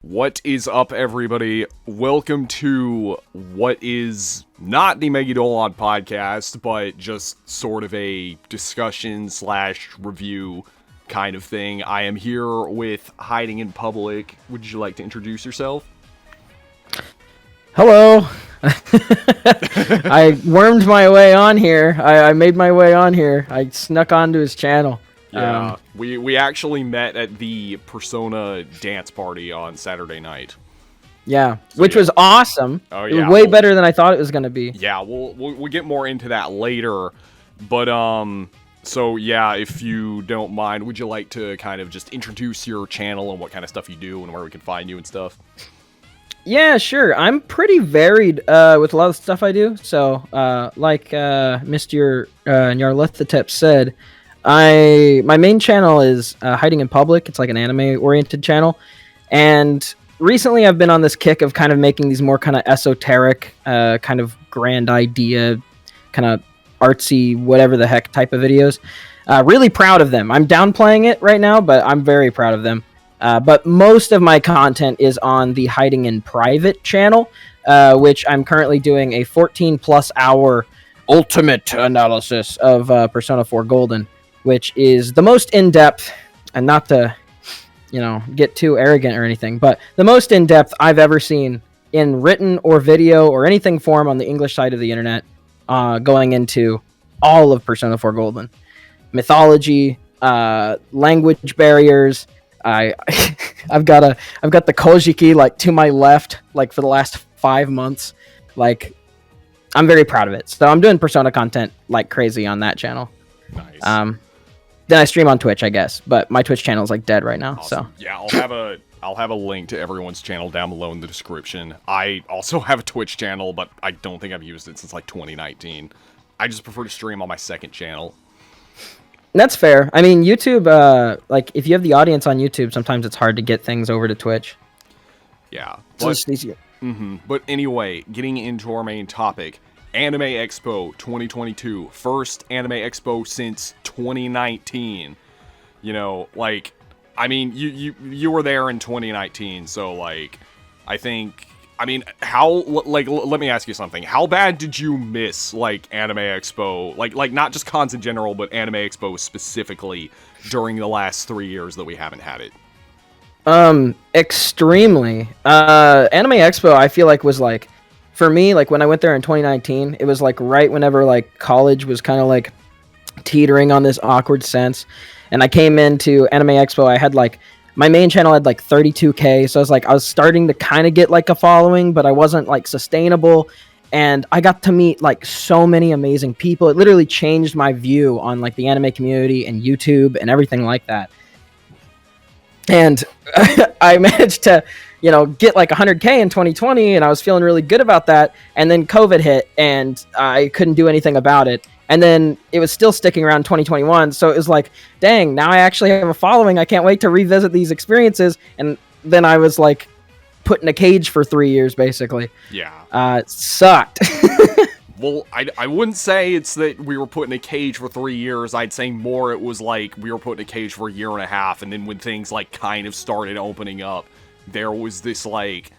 What is up, everybody? Welcome to what is not the Megaten podcast, but just sort of a discussion / review kind of thing. I am here with Hiding in Public. Would you like to introduce yourself? Hello. I wormed my way on here. I made my way on here. I snuck onto his channel. Yeah, we actually met at the Persona dance party on Saturday night. Yeah, which was awesome. Oh, it yeah. was way better than I thought it was going to be. Yeah, we'll get more into that later. But, so yeah, if you don't mind, would you like to kind of just introduce your channel and what kind of stuff you do and where we can find you and stuff? Yeah, sure. I'm pretty varied with a lot of stuff I do. So, like Mr. Nyarlathotep said, my main channel is Hiding in Public. It's like an anime-oriented channel. And recently I've been on this kick of kind of making these more kind of esoteric, kind of grand idea, kind of artsy, whatever the heck type of videos. Really proud of them. I'm downplaying it right now, but I'm very proud of them. But most of my content is on the Hiding in Private channel, which I'm currently doing a 14-plus hour ultimate analysis of Persona 4 Golden, which is the most in-depth, and not to, get too arrogant or anything, but the most in-depth I've ever seen in written or video or anything form on the English side of the internet, going into all of Persona 4 Golden. Mythology, language barriers. I've got the Kojiki like to my left, like for the last 5 months. Like, I'm very proud of it. So I'm doing Persona content like crazy on that channel. Nice. Then I stream on Twitch, I guess, but my Twitch channel is like dead right now. Awesome. So yeah, I'll have a link to everyone's channel down below in the description. I also have a Twitch channel, but I don't think I've used it since like 2019. I just prefer to stream on my second channel. That's fair. I mean, YouTube, like if you have the audience on YouTube, sometimes it's hard to get things over to Twitch. Yeah, It's just easier. But anyway, getting into our main topic. Anime Expo 2022. First Anime Expo since 2019. You were there in 2019, so let me ask you something. How bad did you miss Anime Expo? Like not just cons in general, but Anime Expo specifically during the last 3 years that we haven't had it? Extremely. Anime Expo I feel like was like, for me, like when I went there in 2019, it was like right whenever like college was kind of like teetering on this awkward sense. And I came into Anime Expo, I had like, my main channel had like 32K. So I was starting to kind of get like a following, but I wasn't like sustainable. And I got to meet like so many amazing people. It literally changed my view on like the anime community and YouTube and everything like that. And I managed to, get like 100K in 2020, and I was feeling really good about that. And then COVID hit, and I couldn't do anything about it. And then it was still sticking around 2021. So it was like, dang, now I actually have a following. I can't wait to revisit these experiences. And then I was like put in a cage for 3 years, basically. Yeah. It sucked. Well, I wouldn't say it's that we were put in a cage for 3 years. I'd say more it was like we were put in a cage for a year and a half, and then when things like kind of started opening up, there was this like,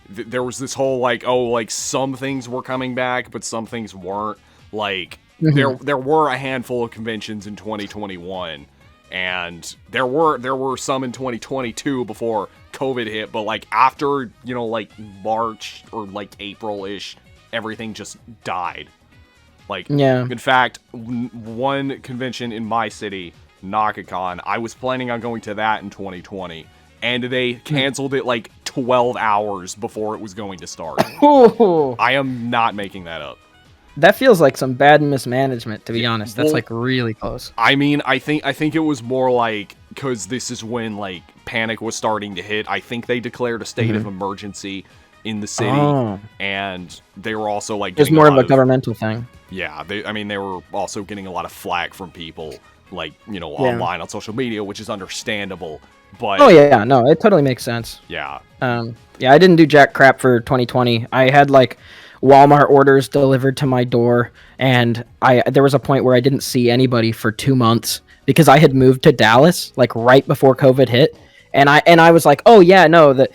there was this whole like, oh, like some things were coming back, but some things weren't. Like there were a handful of conventions in 2021, and there were some in 2022 before COVID hit. But like after like March or like April-ish, everything just died. In fact, one convention in my city, NakaCon, I was planning on going to that in 2020, and they canceled it like 12 hours before it was going to start. I am not making that up. That feels like some bad mismanagement, to be honest. That's like really close. I mean, I think it was more like, because this is when like panic was starting to hit. I think they declared a state of emergency in the city, and they were also like, it was more of a governmental thing. Yeah, they were also getting a lot of flack from people online on social media, which is understandable. But no, it totally makes sense. Yeah. I didn't do jack crap for 2020. I had like Walmart orders delivered to my door, and there was a point where I didn't see anybody for 2 months because I had moved to Dallas like right before COVID hit, and I was like, oh yeah, no, that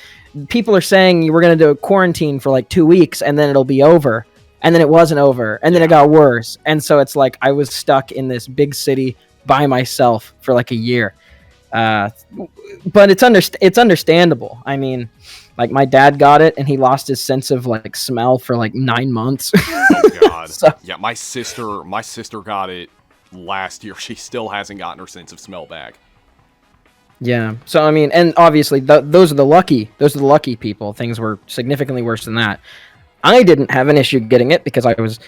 people are saying you were going to do a quarantine for like 2 weeks and then it'll be over. And then it wasn't over. And then it got worse. And so it's like I was stuck in this big city by myself for like a year. But it's understandable. I mean, like my dad got it and he lost his sense of like smell for like 9 months. Oh God. So, yeah, my sister got it last year. She still hasn't gotten her sense of smell back. yeah. So I mean, and obviously those are the lucky people. Things were significantly worse than that. I didn't have an issue getting it because I was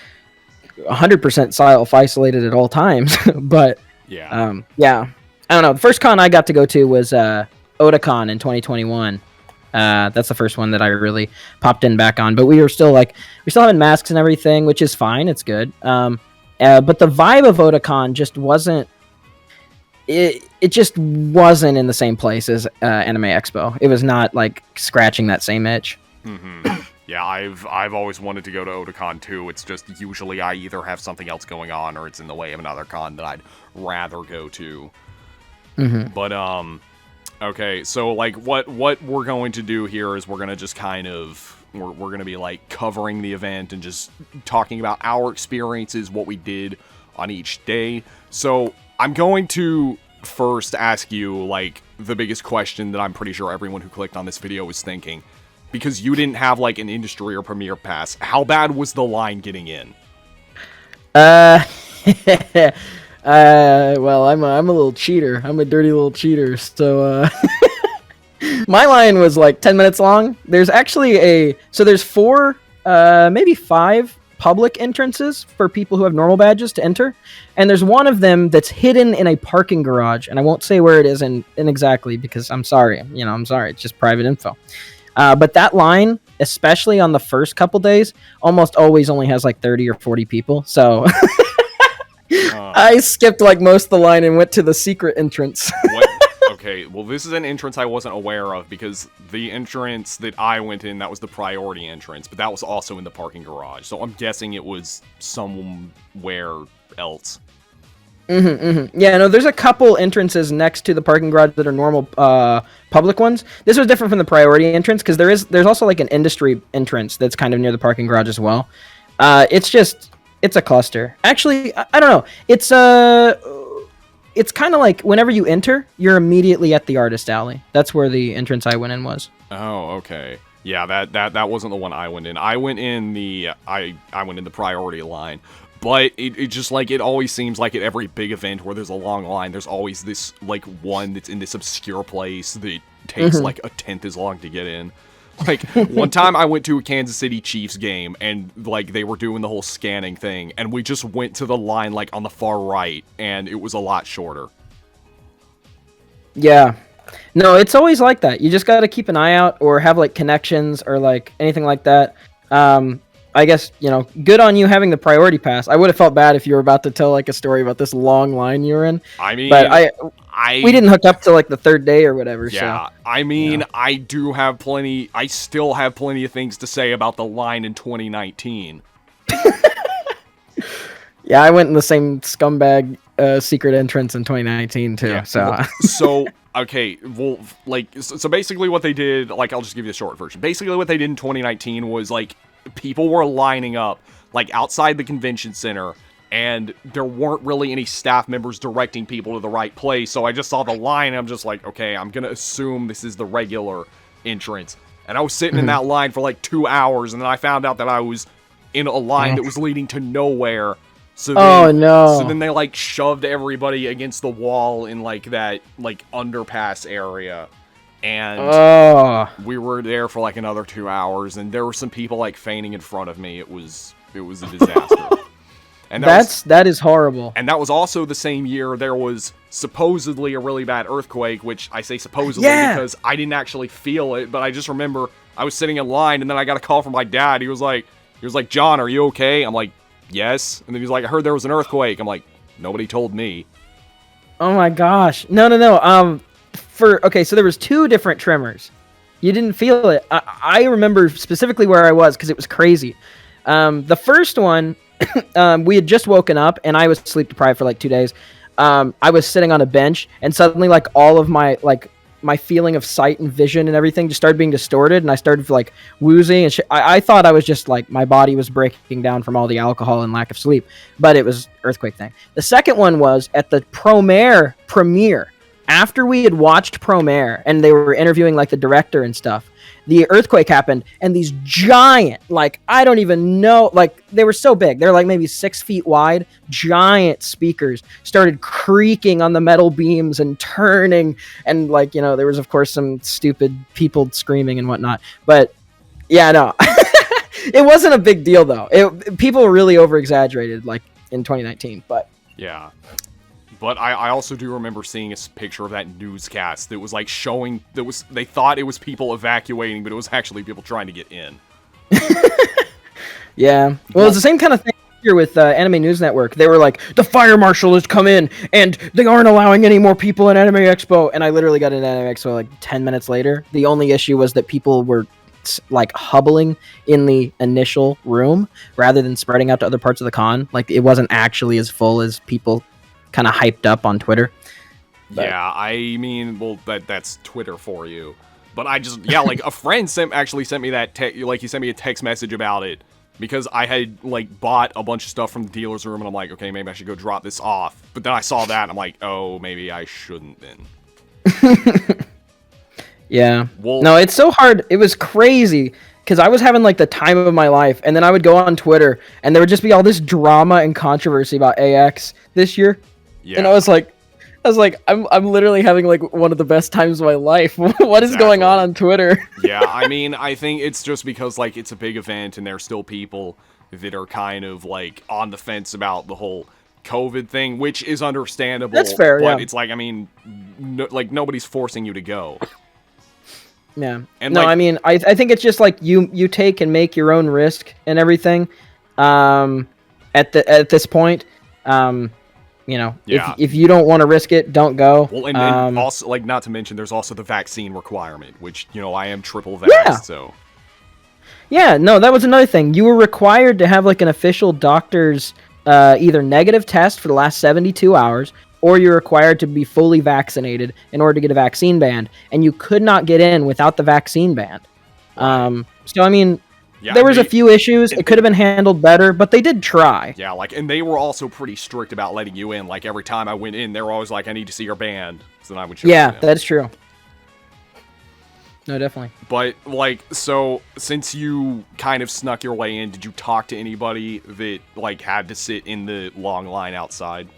100% self-isolated at all times. But yeah. yeah. I don't know. The first con I got to go to was Otakon in 2021. That's the first one that I really popped in back on. But we still having masks and everything, which is fine. It's good. But the vibe of Otakon just wasn't. It just wasn't in the same place as Anime Expo. It was not like scratching that same itch. Mm-hmm. Yeah, I've always wanted to go to Otakon too. It's just usually I either have something else going on or it's in the way of another con that I'd rather go to. Mm-hmm. But okay, so like what we're going to do here is we're gonna just kind of we're gonna be like covering the event and just talking about our experiences, what we did on each day. So I'm going to first ask you like the biggest question that I'm pretty sure everyone who clicked on this video was thinking. Because you didn't have like an industry or premiere pass, how bad was the line getting in? Well, I'm a little cheater. I'm a dirty little cheater. So my line was like 10 minutes long. There's actually there's 4, maybe 5 public entrances for people who have normal badges to enter, and there's one of them that's hidden in a parking garage, and I won't say where it is in exactly because I'm sorry. I'm sorry. It's just private info. But that line, especially on the first couple days, almost always only has like 30 or 40 people. So I skipped like most of the line and went to the secret entrance. Okay, well, this is an entrance I wasn't aware of because the entrance that I went in, that was the priority entrance, but that was also in the parking garage. So I'm guessing it was somewhere else. Yeah, no, there's a couple entrances next to the parking garage that are normal public ones. This was different from the priority entrance because there's also like an industry entrance that's kind of near the parking garage as well. It's a cluster. Actually, I don't know. It's kind of like whenever you enter, you're immediately at the artist alley. That's where the entrance I went in was. Oh, okay. Yeah, that wasn't the one I went in. I went in the priority line. But it just, like, it always seems like at every big event where there's a long line, there's always this, like, one that's in this obscure place that takes, like, a tenth as long to get in. Like, one time I went to a Kansas City Chiefs game, and, like, they were doing the whole scanning thing, and we just went to the line, like, on the far right, and it was a lot shorter. Yeah. No, it's always like that. You just gotta keep an eye out, or have, like, connections, or, like, anything like that. I guess, good on you having the priority pass. I would have felt bad if you were about to tell, like, a story about this long line you were in. I mean, but we didn't hook up till, like, the 3rd day or whatever, yeah, so. I mean, I still have plenty of things to say about the line in 2019. Yeah, I went in the same scumbag secret entrance in 2019, too, yeah, so. So, okay, well, like, so basically what they did, like, I'll just give you the short version. Basically what they did in 2019 was, like, people were lining up, like, outside the convention center, and there weren't really any staff members directing people to the right place, so I just saw the line, and I'm just like, okay, I'm gonna assume this is the regular entrance. And I was sitting in that line for, like, 2 hours, and then I found out that I was in a line that was leading to nowhere. So then they, like, shoved everybody against the wall in, like, that, like, underpass area. And we were there for like another 2 hours, and there were some people like fainting in front of me. It was a disaster. And that is horrible. And that was also the same year there was supposedly a really bad earthquake, which I say supposedly because I didn't actually feel it, but I just remember I was sitting in line, and then I got a call from my dad. He was like, "John, are you okay?" I'm like, "Yes." And then he was like, "I heard there was an earthquake." I'm like, "Nobody told me." Oh my gosh. No. So there was 2 different tremors. You didn't feel it. I remember specifically where I was because it was crazy. The first one, we had just woken up and I was sleep deprived for like 2 days. I was sitting on a bench and suddenly like all of my like my feeling of sight and vision and everything just started being distorted, and I started like woozy and I thought I was just like my body was breaking down from all the alcohol and lack of sleep, but it was earthquake thing. The second one was at the premiere. After we had watched Promare and they were interviewing like the director and stuff, the earthquake happened, and these giant, like, I don't even know, like, they were so big, they're like maybe 6 feet wide, giant speakers started creaking on the metal beams and turning, and like, you know, there was of course some stupid people screaming and whatnot, but yeah, no. It wasn't a big deal though. People really over exaggerated like in 2019, but yeah. But I also do remember seeing a picture of that newscast that was like showing they thought it was people evacuating, but it was actually people trying to get in. Yeah. Well, it's the same kind of thing here with Anime News Network. They were like, the fire marshal has come in, and they aren't allowing any more people in Anime Expo. And I literally got in Anime Expo like 10 minutes later. The only issue was that people were like hubbling in the initial room rather than spreading out to other parts of the con. Like, it wasn't actually as full as people kind of hyped up on Twitter. But yeah, I mean, well, that's Twitter for you. But I just, yeah, like a friend actually sent me that he sent me a text message about it because I had like bought a bunch of stuff from the dealer's room, and I'm like, okay, maybe I should go drop this off. But then I saw that, and I'm like, oh, maybe I shouldn't then. Yeah. Well, no, it's so hard. It was crazy because I was having like the time of my life, and then I would go on Twitter, and there would just be all this drama and controversy about AX this year. Yeah. And I was like, I'm literally having like one of the best times of my life. What is going on Twitter? Yeah, I mean, I think it's just because like it's a big event and there's still people that are kind of like on the fence about the whole COVID thing, which is understandable. That's fair, but yeah. It's like, I mean, like nobody's forcing you to go. Yeah. And no, like, I mean, I think it's just like you take and make your own risk and everything. At this point, you know, yeah. if you don't want to risk it, don't go. Well, and also, like, not to mention, there's also the vaccine requirement, which, you know, I am triple vaxxed, yeah. so. Yeah, no, that was another thing. You were required to have, like, an official doctor's either negative test for the last 72 hours, or you're required to be fully vaccinated in order to get a vaccine band, and you could not get in without the vaccine band. So, I mean... Yeah, there was a few issues. It could have been handled better, but they did try. Yeah, like, and they were also pretty strict about letting you in. Like, every time I went in, they were always like, I need to see your band. So then I would show yeah, that's true. No, definitely. But, like, so, since you kind of snuck your way in, did you talk to anybody that, like, had to sit in the long line outside?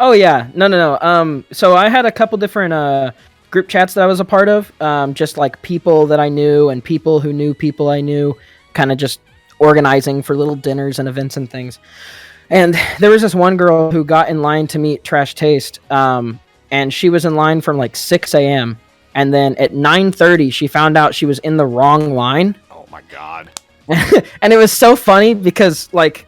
Oh, yeah. No. So I had a couple different, group chats that I was a part of, just like people that I knew and people who knew people I knew, kind of just organizing for little dinners and events and things. And there was this one girl who got in line to meet Trash Taste, and she was in line from like 6 a.m. And then at 9:30, she found out she was in the wrong line. Oh my god. And it was so funny because, like,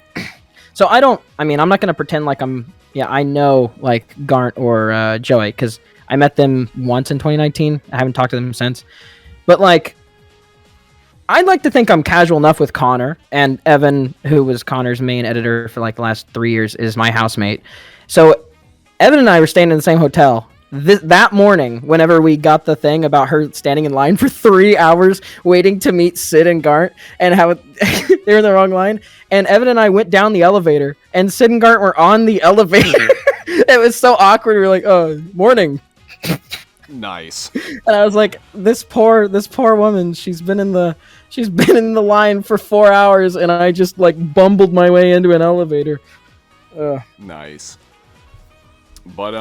so I'm not going to pretend like I know like Garnt or Joey, because I met them once in 2019. I haven't talked to them since. But, like, I'd like to think I'm casual enough with Connor. And Evan, who was Connor's main editor for, like, the last 3 years, is my housemate. So, Evan and I were staying in the same hotel. That morning, whenever we got the thing about her standing in line for 3 hours waiting to meet Sid and Garnt and how they're in the wrong line. And Evan and I went down the elevator, and Sid and Garnt were on the elevator. It was so awkward. We were like, oh, morning. Nice. And I was like, this poor woman, she's been in the line for 4 hours, and I just like bumbled my way into an elevator. Nice. But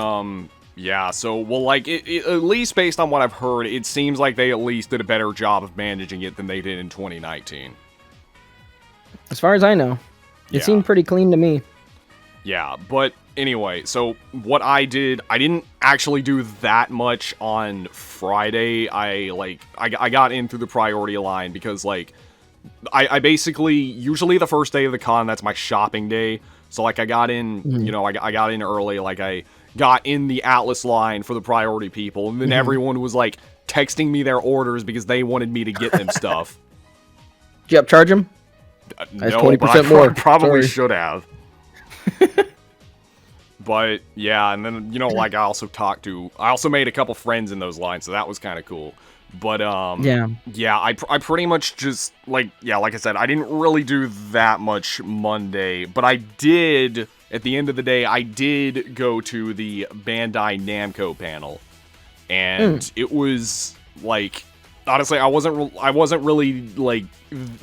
yeah, so well, like at least based on what I've heard, it seems like they at least did a better job of managing it than they did in 2019. As far as I know, it seemed pretty clean to me. Yeah, but anyway, so what I didn't actually do that much on Friday. I got in through the priority line because, like, I basically, usually the first day of the con, that's my shopping day. So, like, I got in, you know, I got in early, like, I got in the Atlus line for the priority people, and then everyone was, like, texting me their orders because they wanted me to get them stuff. Did you upcharge them? No, 20% but I more. Probably should have. But yeah, and then like I also made a couple friends in those lines, so that was kind of cool. But yeah, I pretty much just like I said, I didn't really do that much Monday, but I did at the end of the day. I did go to the Bandai Namco panel, and it was like, honestly, I wasn't really like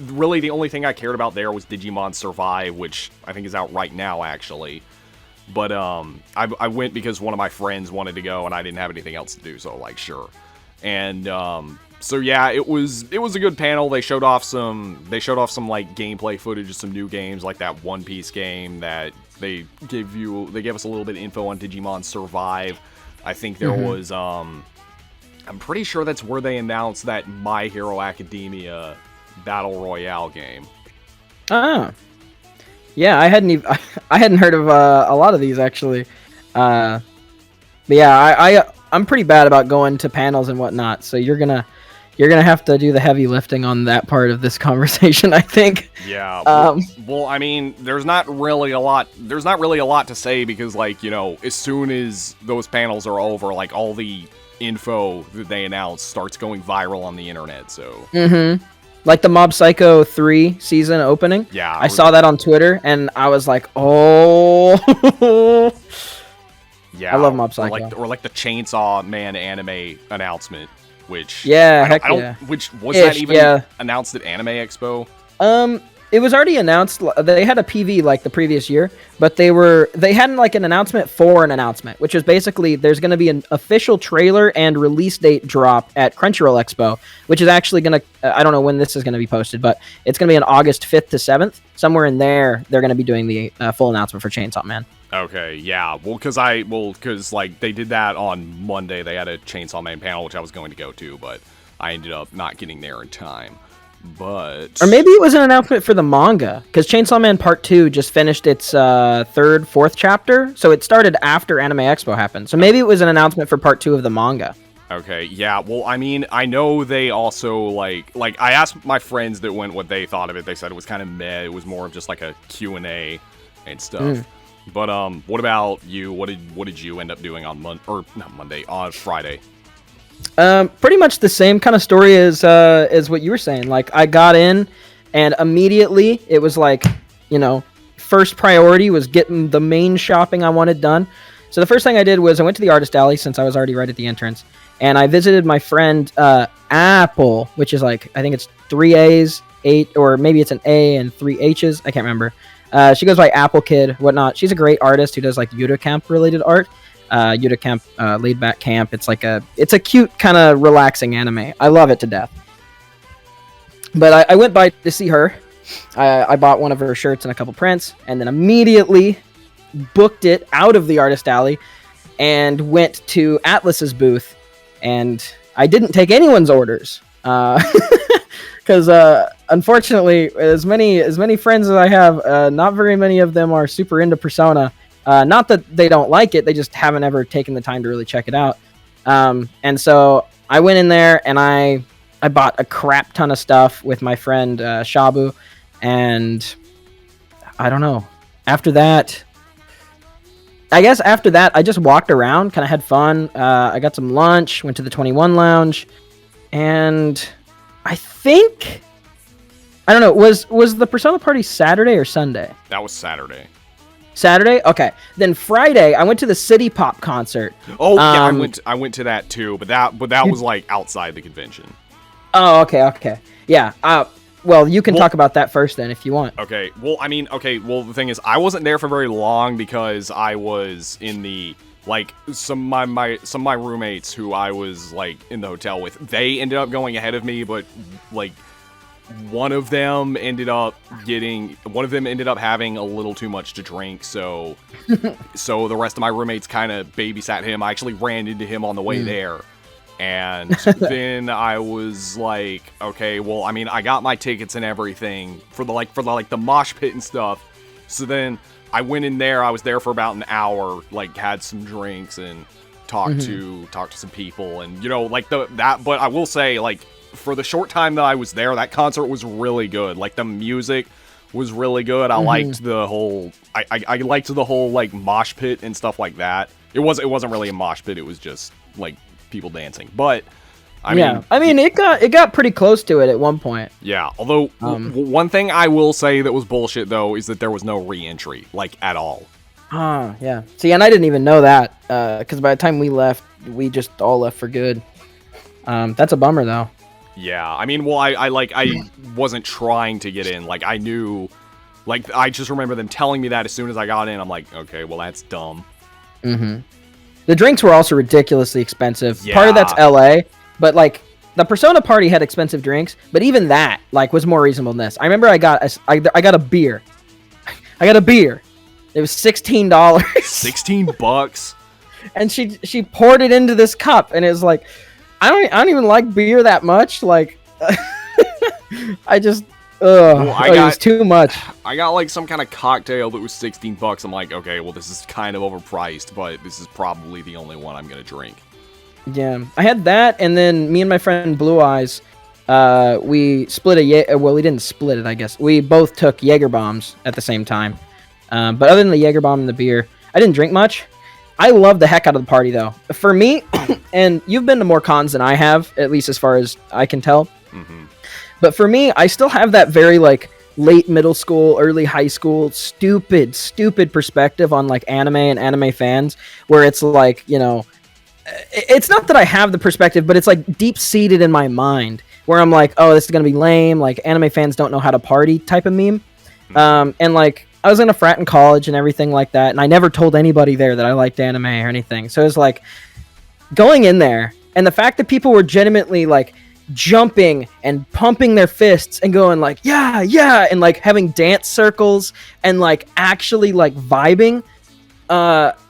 really the only thing I cared about there was Digimon Survive, which I think is out right now actually. But I went because one of my friends wanted to go and I didn't have anything else to do, so like sure. And so yeah, it was a good panel. They showed off some like gameplay footage of some new games, like that One Piece game that they gave us a little bit of info on Digimon Survive. I think there was I'm pretty sure that's where they announced that My Hero Academia Battle Royale game. Ah. Yeah, I hadn't heard of a lot of these actually. But yeah, I'm pretty bad about going to panels and whatnot, so you're gonna have to do the heavy lifting on that part of this conversation, I think. Yeah. Well, I mean, there's not really a lot to say because, like, as soon as those panels are over, like all the info that they announce starts going viral on the internet. So. Like the Mob Psycho 3 season opening. Yeah. I saw that on Twitter, and I was like, oh. Yeah. I love Mob Psycho. Or like the Chainsaw Man anime announcement, which... Yeah, Which, was that even announced at Anime Expo? It was already announced. They had a PV like the previous year, but they hadn't like an announcement for an announcement, which is basically there's going to be an official trailer and release date drop at Crunchyroll Expo, which is actually going to, I don't know when this is going to be posted, but it's going to be on August 5th to 7th. Somewhere in there, they're going to be doing the full announcement for Chainsaw Man. Okay, yeah. Well, because like they did that on Monday. They had a Chainsaw Man panel, which I was going to go to, but I ended up not getting there in time. But... Or maybe it was an announcement for the manga, because Chainsaw Man Part 2 just finished its fourth chapter, so it started after Anime Expo happened. So maybe it was an announcement for Part 2 of the manga. Okay, yeah, well, I mean, I know they also, like, I asked my friends that went what they thought of it. They said it was kind of meh. It was more of just, like, a Q&A and stuff. But, what about you? What did you end up doing on on Friday? Pretty much the same kind of story as what you were saying. Like, I got in, and immediately it was like, first priority was getting the main shopping I wanted done. So the first thing I did was I went to the artist alley since I was already right at the entrance, and I visited my friend Apple, which is like, I think it's 3 A's, 8, or maybe it's an A and 3 H's. I can't remember. She goes by Apple Kid, whatnot. She's a great artist who does like Yuta Camp related art. Yuta Camp, laid back camp. It's a cute kind of relaxing anime. I love it to death. But I went by to see her. I bought one of her shirts and a couple prints, and then immediately booked it out of the artist alley and went to Atlus's booth. And I didn't take anyone's orders because unfortunately, as many friends as I have, not very many of them are super into Persona. Not that they don't like it, they just haven't ever taken the time to really check it out. And so I went in there and I bought a crap ton of stuff with my friend Shabu, and I don't know. After that, I just walked around, kind of had fun. I got some lunch, went to the 21 Lounge, and I think, I don't know, was the Persona party Saturday or Sunday? That was Saturday. Saturday? Okay. Then Friday, I went to the City Pop concert. Oh, yeah, I went to that too, but that was like outside the convention. Oh, okay. Yeah. Well, you can talk about that first then if you want. Okay. Well, I mean, the thing is, I wasn't there for very long because I was in the, like, some of my roommates who I was, like, in the hotel with, they ended up going ahead of me, but, like, one of them ended up having a little too much to drink, so the rest of my roommates kind of babysat him. I actually ran into him on the way there. And then I was like, okay, well, I mean, I got my tickets and everything for the mosh pit and stuff. So then I went in there. I was there for about an hour, like, had some drinks and talked to some people, and but I will say, like, for the short time that I was there, that concert was really good. Like, the music was really good. I liked the whole I liked the whole like mosh pit and stuff like that. It wasn't really a mosh pit, it was just like people dancing. But I mean it got pretty close to it at one point. Yeah, although one thing I will say that was bullshit though is that there was no re-entry like at all. Yeah. See, and I didn't even know that because by the time we left, we just all left for good. That's a bummer though. Yeah, I mean, well, I wasn't trying to get in. Like, I knew, like, I just remember them telling me that as soon as I got in. I'm like, okay, well, that's dumb. The drinks were also ridiculously expensive. Yeah. Part of that's LA, but like the Persona party had expensive drinks, but even that like was more reasonable than this. I remember I got a beer. I got a beer. It was $16. $16. And she poured it into this cup, and it was like, I don't even like beer that much. Like, I just, it was too much. I got like some kind of cocktail that was $16. I'm like, okay, well, this is kind of overpriced, but this is probably the only one I'm gonna drink. Yeah, I had that, and then me and my friend Blue Eyes, we split well, we didn't split it, I guess. We both took Jaeger bombs at the same time. But other than the Jaeger bomb and the beer, I didn't drink much. I love the heck out of the party, though. For me, and you've been to more cons than I have, at least as far as I can tell. But for me, I still have that very, like, late middle school, early high school, stupid perspective on, like, anime and anime fans, where it's like, you know, it's not that I have the perspective, but it's, like, deep-seated in my mind, where I'm like, oh, this is going to be lame, like, anime fans don't know how to party type of meme. And, like, I was in a frat in college and everything like that, and I never told anybody there that I liked anime or anything. So it was like going in there, and the fact that people were legitimately like jumping and pumping their fists and going like, yeah, yeah, and like having dance circles and like actually like vibing,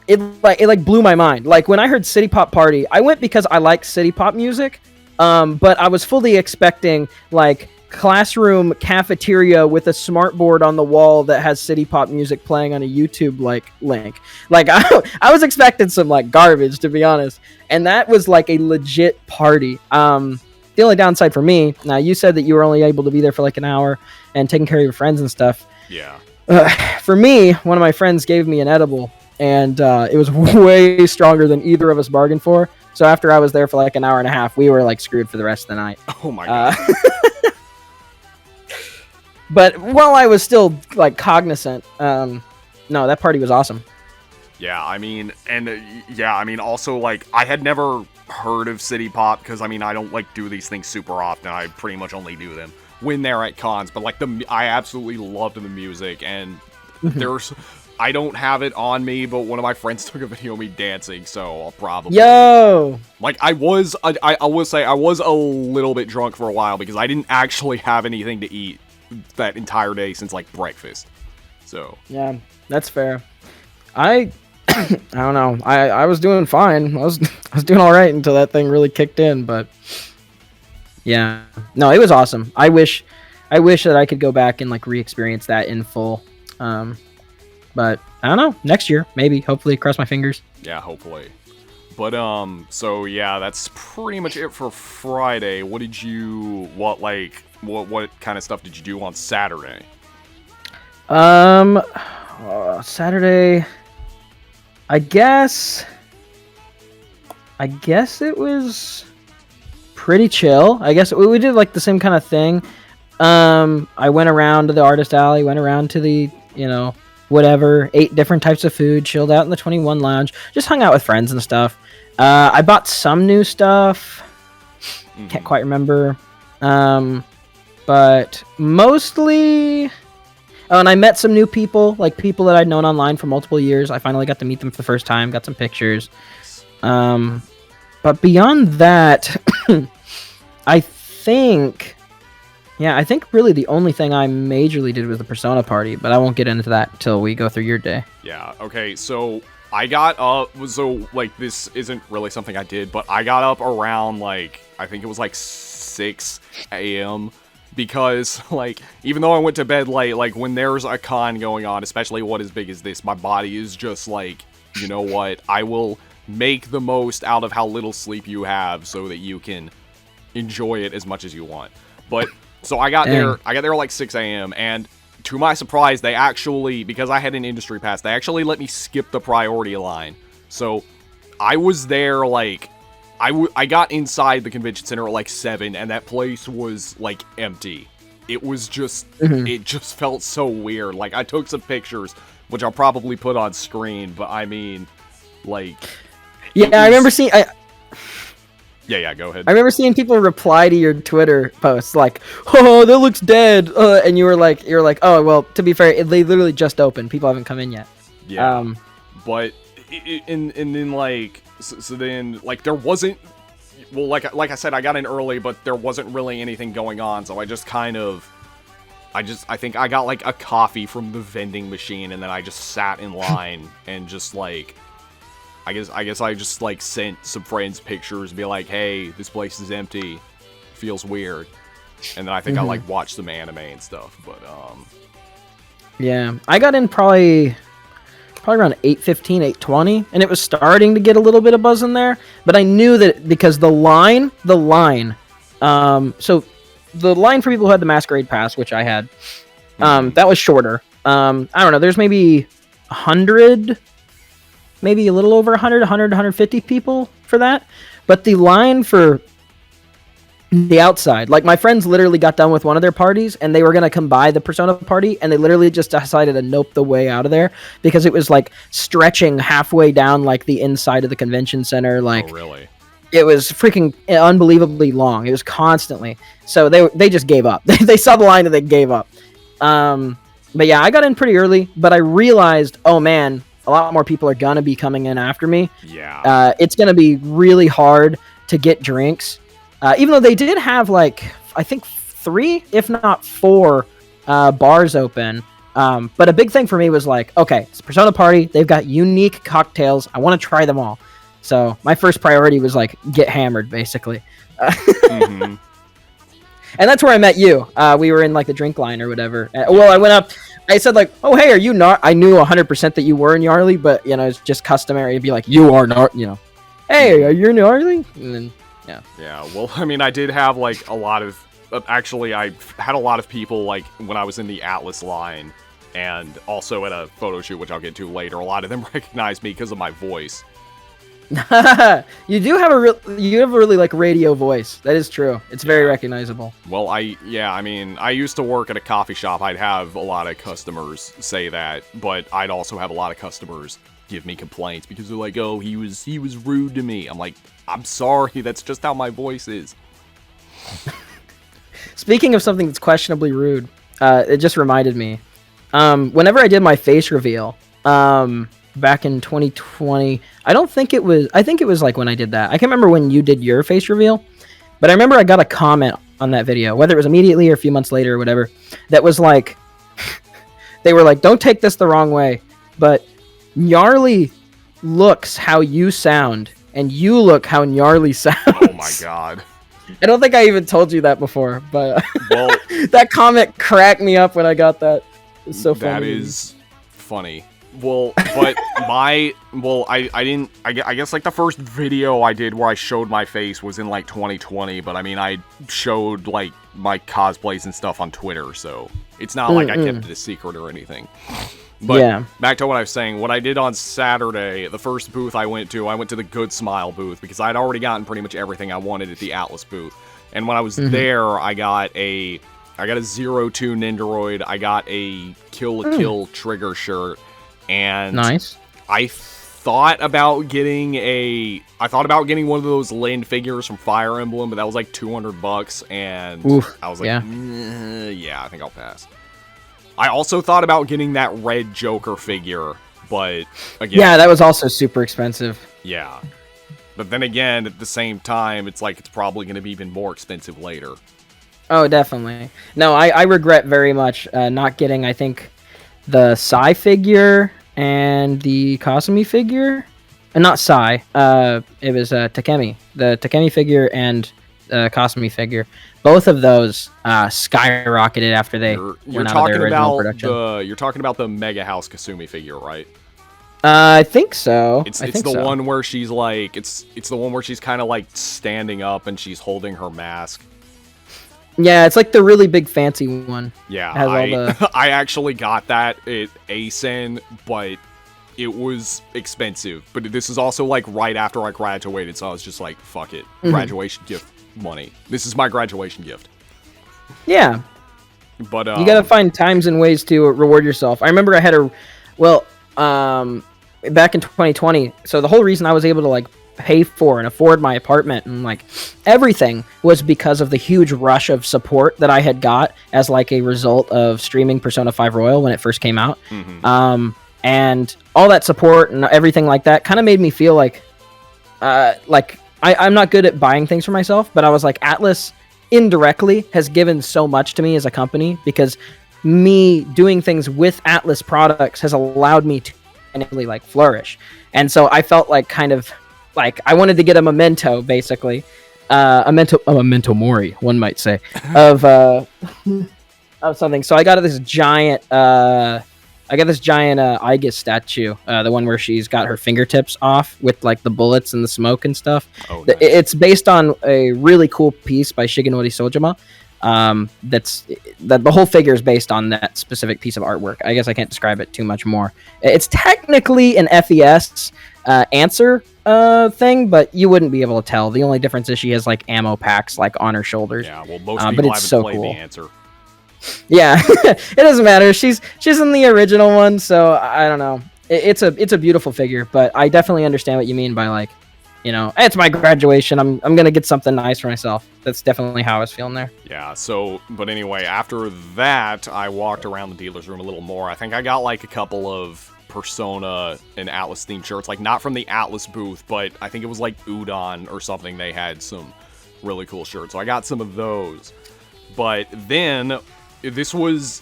it blew my mind. Like when I heard City Pop Party, I went because I like City Pop music, but I was fully expecting like classroom cafeteria with a smart board on the wall that has City Pop music playing on a YouTube like link. Like I was expecting some like garbage, to be honest, and that was like a legit party. The only downside for me, now you said that you were only able to be there for like an hour and taking care of your friends and stuff. Yeah. For me, one of my friends gave me an edible, and it was way stronger than either of us bargained for. So after I was there for like an hour and a half, we were like screwed for the rest of the night. Oh my god. But while I was still like cognizant, no, that party was awesome. Yeah, I mean, and also like I had never heard of City Pop because I mean I don't like do these things super often. I pretty much only do them when they're at cons. But like I absolutely loved the music, and I don't have it on me, but one of my friends took a video of me dancing, so I'll probably... Yo! Like, I will say, I was a little bit drunk for a while because I didn't actually have anything to eat that entire day since, like, breakfast. So... Yeah, that's fair. I don't know. I was doing fine. I was doing alright until that thing really kicked in, but... Yeah. No, it was awesome. I wish that I could go back and, like, re-experience that in full. But I don't know. Next year, maybe. Hopefully, cross my fingers. Yeah, hopefully. But so yeah, that's pretty much it for Friday. What kind of stuff did you do on Saturday? Saturday. I guess it was pretty chill. I guess we did like the same kind of thing. I went around to the artist alley, went around to the, whatever, 8 different types of food, chilled out in the 21 lounge, just hung out with friends and stuff. I bought some new stuff. Can't quite remember. But mostly... Oh, and I met some new people, like people that I'd known online for multiple years. I finally got to meet them for the first time, got some pictures. But beyond that, I think really the only thing I majorly did was the Persona party, but I won't get into that until we go through your day. Yeah, okay, so I got up, this isn't really something I did, but I got up around, I think it was 6 a.m., because, even though I went to bed late, when there's a con going on, especially one as big as this, my body is just you know what, I will make the most out of how little sleep you have so that you can enjoy it as much as you want. But... So I got there at 6 a.m. and to my surprise, they actually, because I had an industry pass, they actually let me skip the priority line. So I was there, like, I got inside the convention center at like 7, and that place was like empty. It was just, it just felt so weird. Like, I took some pictures, which I'll probably put on screen, but I mean, like... Yeah, I remember seeing... Yeah, go ahead. I remember seeing people reply to your Twitter posts like, "Oh, that looks dead," and you were like, "Oh, well, to be fair, they literally just opened. People haven't come in yet." Yeah, but and then like so then like there wasn't. Well, like I said, I got in early, but there wasn't really anything going on, so I just kind of, I think I got like a coffee from the vending machine, and then I just sat in line and just like. I guess I just, like, sent some friends pictures and be like, hey, this place is empty. Feels weird. And then I think I, like, watched some anime and stuff, but, Yeah, I got in probably around 8:15, 8:20, and it was starting to get a little bit of buzz in there, but I knew that because the line, so the line for people who had the Masquerade Pass, which I had, that was shorter. I don't know, there's maybe 100... maybe a little over 150 people for that. But the line for the outside, like my friends literally got done with one of their parties and they were going to come by the Persona party and they literally just decided to nope the way out of there because it was like stretching halfway down like the inside of the convention center. Like, oh, really? It was freaking unbelievably long. It was constantly. So they just gave up. They saw the line and they gave up. But yeah, I got in pretty early, but I realized, oh man, a lot more people are going to be coming in after me. Yeah. It's going to be really hard to get drinks. Even though they did have, like, I think 3, if not 4, bars open. But a big thing for me was, like, okay, it's a Persona party. They've got unique cocktails. I want to try them all. So my first priority was, like, get hammered, basically. And that's where I met you. We were in, like, the drink line or whatever. Well, I went up... I said, like, oh, hey, are you not? I knew 100% that you were Gnarly, but, you know, it's just customary to be like, you are not, you know. Hey, are you Gnarly? And then, yeah. Yeah, well, I mean, I did have, like, a lot of... actually, I had a lot of people, like, when I was in the Atlus line, and also at a photo shoot, which I'll get to later, a lot of them recognized me because of my voice. You have a really like radio voice. That is true. It's very recognizable. Well, I mean, I used to work at a coffee shop. I'd have a lot of customers say that, but I'd also have a lot of customers give me complaints because they're like, "Oh, he was rude to me." I'm like, "I'm sorry. That's just how my voice is." Speaking of something that's questionably rude, it just reminded me. Whenever I did my face reveal, back in 2020, I think it was like when I did that. I can't remember when you did your face reveal, but I remember I got a comment on that video, whether it was immediately or a few months later or whatever, that was like, they were like, don't take this the wrong way, but Gnarly looks how you sound, and you look how Gnarly sounds. Oh my god. I don't think I even told you that before, but well, that comment cracked me up when I got that. It's so funny. That is funny. Well, but I guess like the first video I did where I showed my face was in like 2020, but I mean, I showed like my cosplays and stuff on Twitter, so it's not like I kept it a secret or anything. But yeah. Back to what I was saying, what I did on Saturday, the first booth I went to the Good Smile booth because I'd already gotten pretty much everything I wanted at the Atlus booth. And when I was there, I got a 02 Nendoroid, I got a Kill la Kill trigger shirt. And nice. I thought about getting one of those Lin figures from Fire Emblem, but that was like $200, and I was like, yeah, I think I'll pass. I also thought about getting that red Joker figure, but again, yeah, that was also super expensive. Yeah, but then again, at the same time, it's like it's probably going to be even more expensive later. Oh, definitely. No, I regret very much not getting, I think, the Sai figure and the Kasumi figure. Not Sai. It was Takemi. The Takemi figure and Kasumi figure. Both of those skyrocketed after they went out of their original production. You're talking about the Mega House Kasumi figure, right? I think so. It's the one where she's like, it's the one where she's kind of like standing up and she's holding her mask. Yeah, it's like the really big fancy one. Yeah, It has all the... I actually got that at ASEN, but it was expensive. But this is also like right after I graduated, so I was just like, fuck it. Graduation gift money. This is my graduation gift. Yeah. But you gotta find times and ways to reward yourself. I remember I had back in 2020, so the whole reason I was able to like pay for and afford my apartment and like everything was because of the huge rush of support that I had got as like a result of streaming Persona 5 Royal when it first came out. And all that support and everything like that kind of made me feel like I'm not good at buying things for myself, but I was like, Atlus indirectly has given so much to me as a company, because me doing things with Atlus products has allowed me to like flourish. And so I felt like kind of like I wanted to get a memento, basically, a memento mori, one might say, of something. So I got this giant Aigis statue, the one where she's got her fingertips off with like the bullets and the smoke and stuff. Oh, nice. It's based on a really cool piece by Shigenori Sojima. The whole figure is based on that specific piece of artwork. I guess I can't describe it too much more. It's technically an FES answer thing, but you wouldn't be able to tell. The only difference is she has like ammo packs like on her shoulders. Yeah, well, most people haven't played the answer. Yeah, it doesn't matter. She's in the original one, so I don't know. It's a beautiful figure, but I definitely understand what you mean by like, you know, it's my graduation. I'm gonna get something nice for myself. That's definitely how I was feeling there. Yeah. So, but anyway, after that, I walked around the dealer's room a little more. I think I got like a couple of Persona and Atlus themed shirts, like not from the Atlus booth, but I think it was like Udon or something. They had some really cool shirts, so I got some of those. But then it was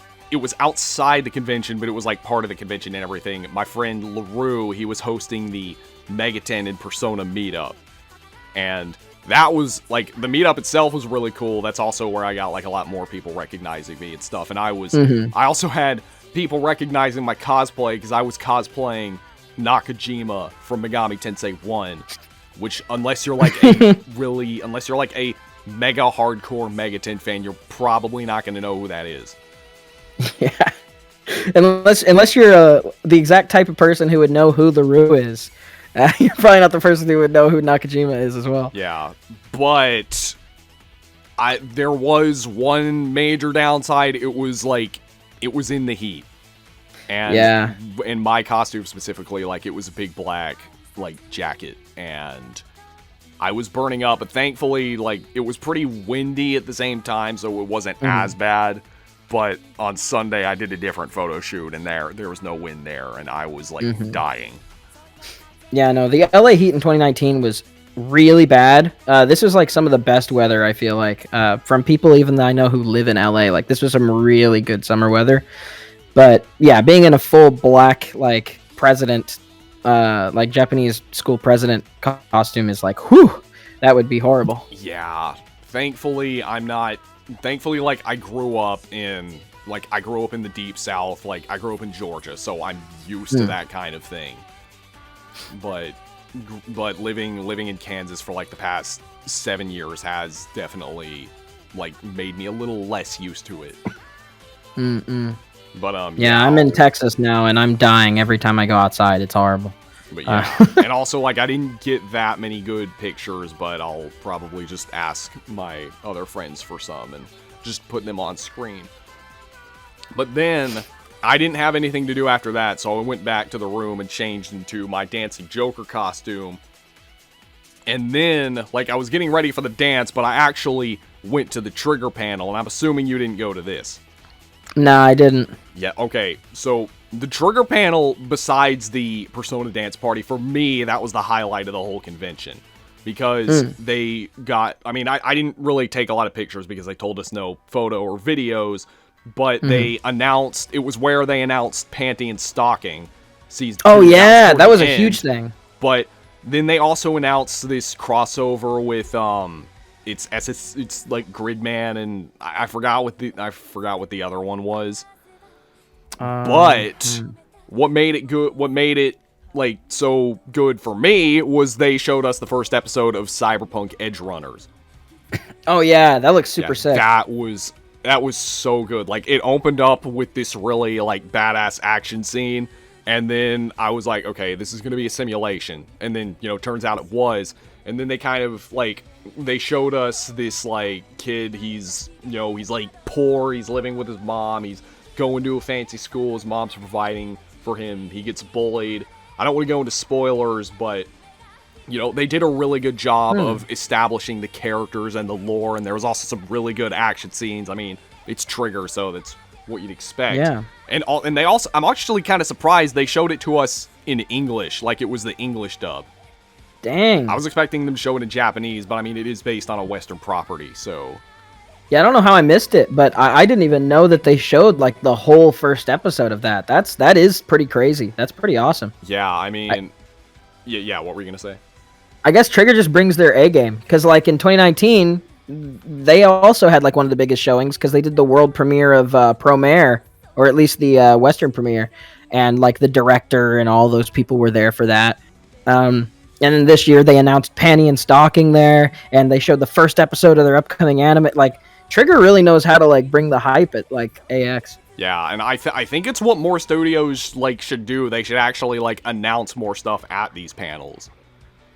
outside the convention, but it was like part of the convention and everything. My friend LaRue, he was hosting the Megaten and Persona Meetup. And that was, like, the meetup itself was really cool. That's also where I got, like, a lot more people recognizing me and stuff. And I also had people recognizing my cosplay, because I was cosplaying Nakajima from Megami Tensei 1. Which, unless you're like a mega hardcore Megaten fan, you're probably not going to know who that is. Yeah. Unless you're the exact type of person who would know who LaRue is. You're probably not the person who would know who Nakajima is as well. Yeah, but there was one major downside. It was in the heat. And yeah. In my costume specifically, like, it was a big black, like, jacket, and I was burning up, but thankfully, like, it was pretty windy at the same time, so it wasn't as bad. But on Sunday, I did a different photo shoot, and there was no wind there, and I was, like, dying. Yeah, no, the LA heat in 2019 was really bad. This was, like, some of the best weather, I feel like, from people even that I know who live in LA. Like, this was some really good summer weather. But, yeah, being in a full black, like, president, like, Japanese school president costume is like, whew, that would be horrible. Yeah. Thankfully, like, I grew up in the deep south, like, I grew up in Georgia, so I'm used to that kind of thing. But living in Kansas for, like, the past 7 years has definitely, like, made me a little less used to it. But, yeah, I'm in Texas now, and I'm dying every time I go outside. It's horrible. But yeah, and also, like, I didn't get that many good pictures, but I'll probably just ask my other friends for some and just put them on screen. But then, I didn't have anything to do after that, so I went back to the room and changed into my Dancing Joker costume. And then, like, I was getting ready for the dance, but I actually went to the trigger panel, and I'm assuming you didn't go to this. No, I didn't. Yeah, okay, so the trigger panel, besides the Persona Dance Party, for me, that was the highlight of the whole convention. Because they got, I mean, I didn't really take a lot of pictures because they told us no photo or videos, but they announced, it was where they announced Panty and Stocking Season 2. Oh yeah, that was a huge thing. But then they also announced this crossover with, it's like Gridman, and I forgot what the other one was. But what made it like so good for me was they showed us the first episode of Cyberpunk Edge Runners. Oh yeah, that looks super Yeah, sick. that was so good. Like, it opened up with this really like badass action scene, and then I was like, okay, this is gonna be a simulation. And then, you know, turns out it was. And then they kind of like they showed us this like kid. He's, you know, he's like poor. He's living with his mom. He's going to a fancy school. His mom's providing for him. He gets bullied. I don't want to go into spoilers, but you know, they did a really good job of establishing the characters and the lore, and there was also some really good action scenes. I mean, it's Trigger, so that's what you'd expect. Yeah. And they also, I'm actually kind of surprised they showed it to us in English, like it was the English dub. Dang. I was expecting them to show it in Japanese, but I mean, it is based on a Western property, so... Yeah, I don't know how I missed it, but I didn't even know that they showed like the whole first episode of that. That is pretty crazy. That's pretty awesome. Yeah, I mean... Yeah, what were you going to say? I guess Trigger just brings their A game, because like in 2019, they also had like one of the biggest showings because they did the world premiere of Promare, or at least the Western premiere, and like the director and all those people were there for that. And then this year they announced Panty and Stocking there, and they showed the first episode of their upcoming anime. Like, Trigger really knows how to like bring the hype at like AX. Yeah, and I think it's what more studios like should do. They should actually like announce more stuff at these panels.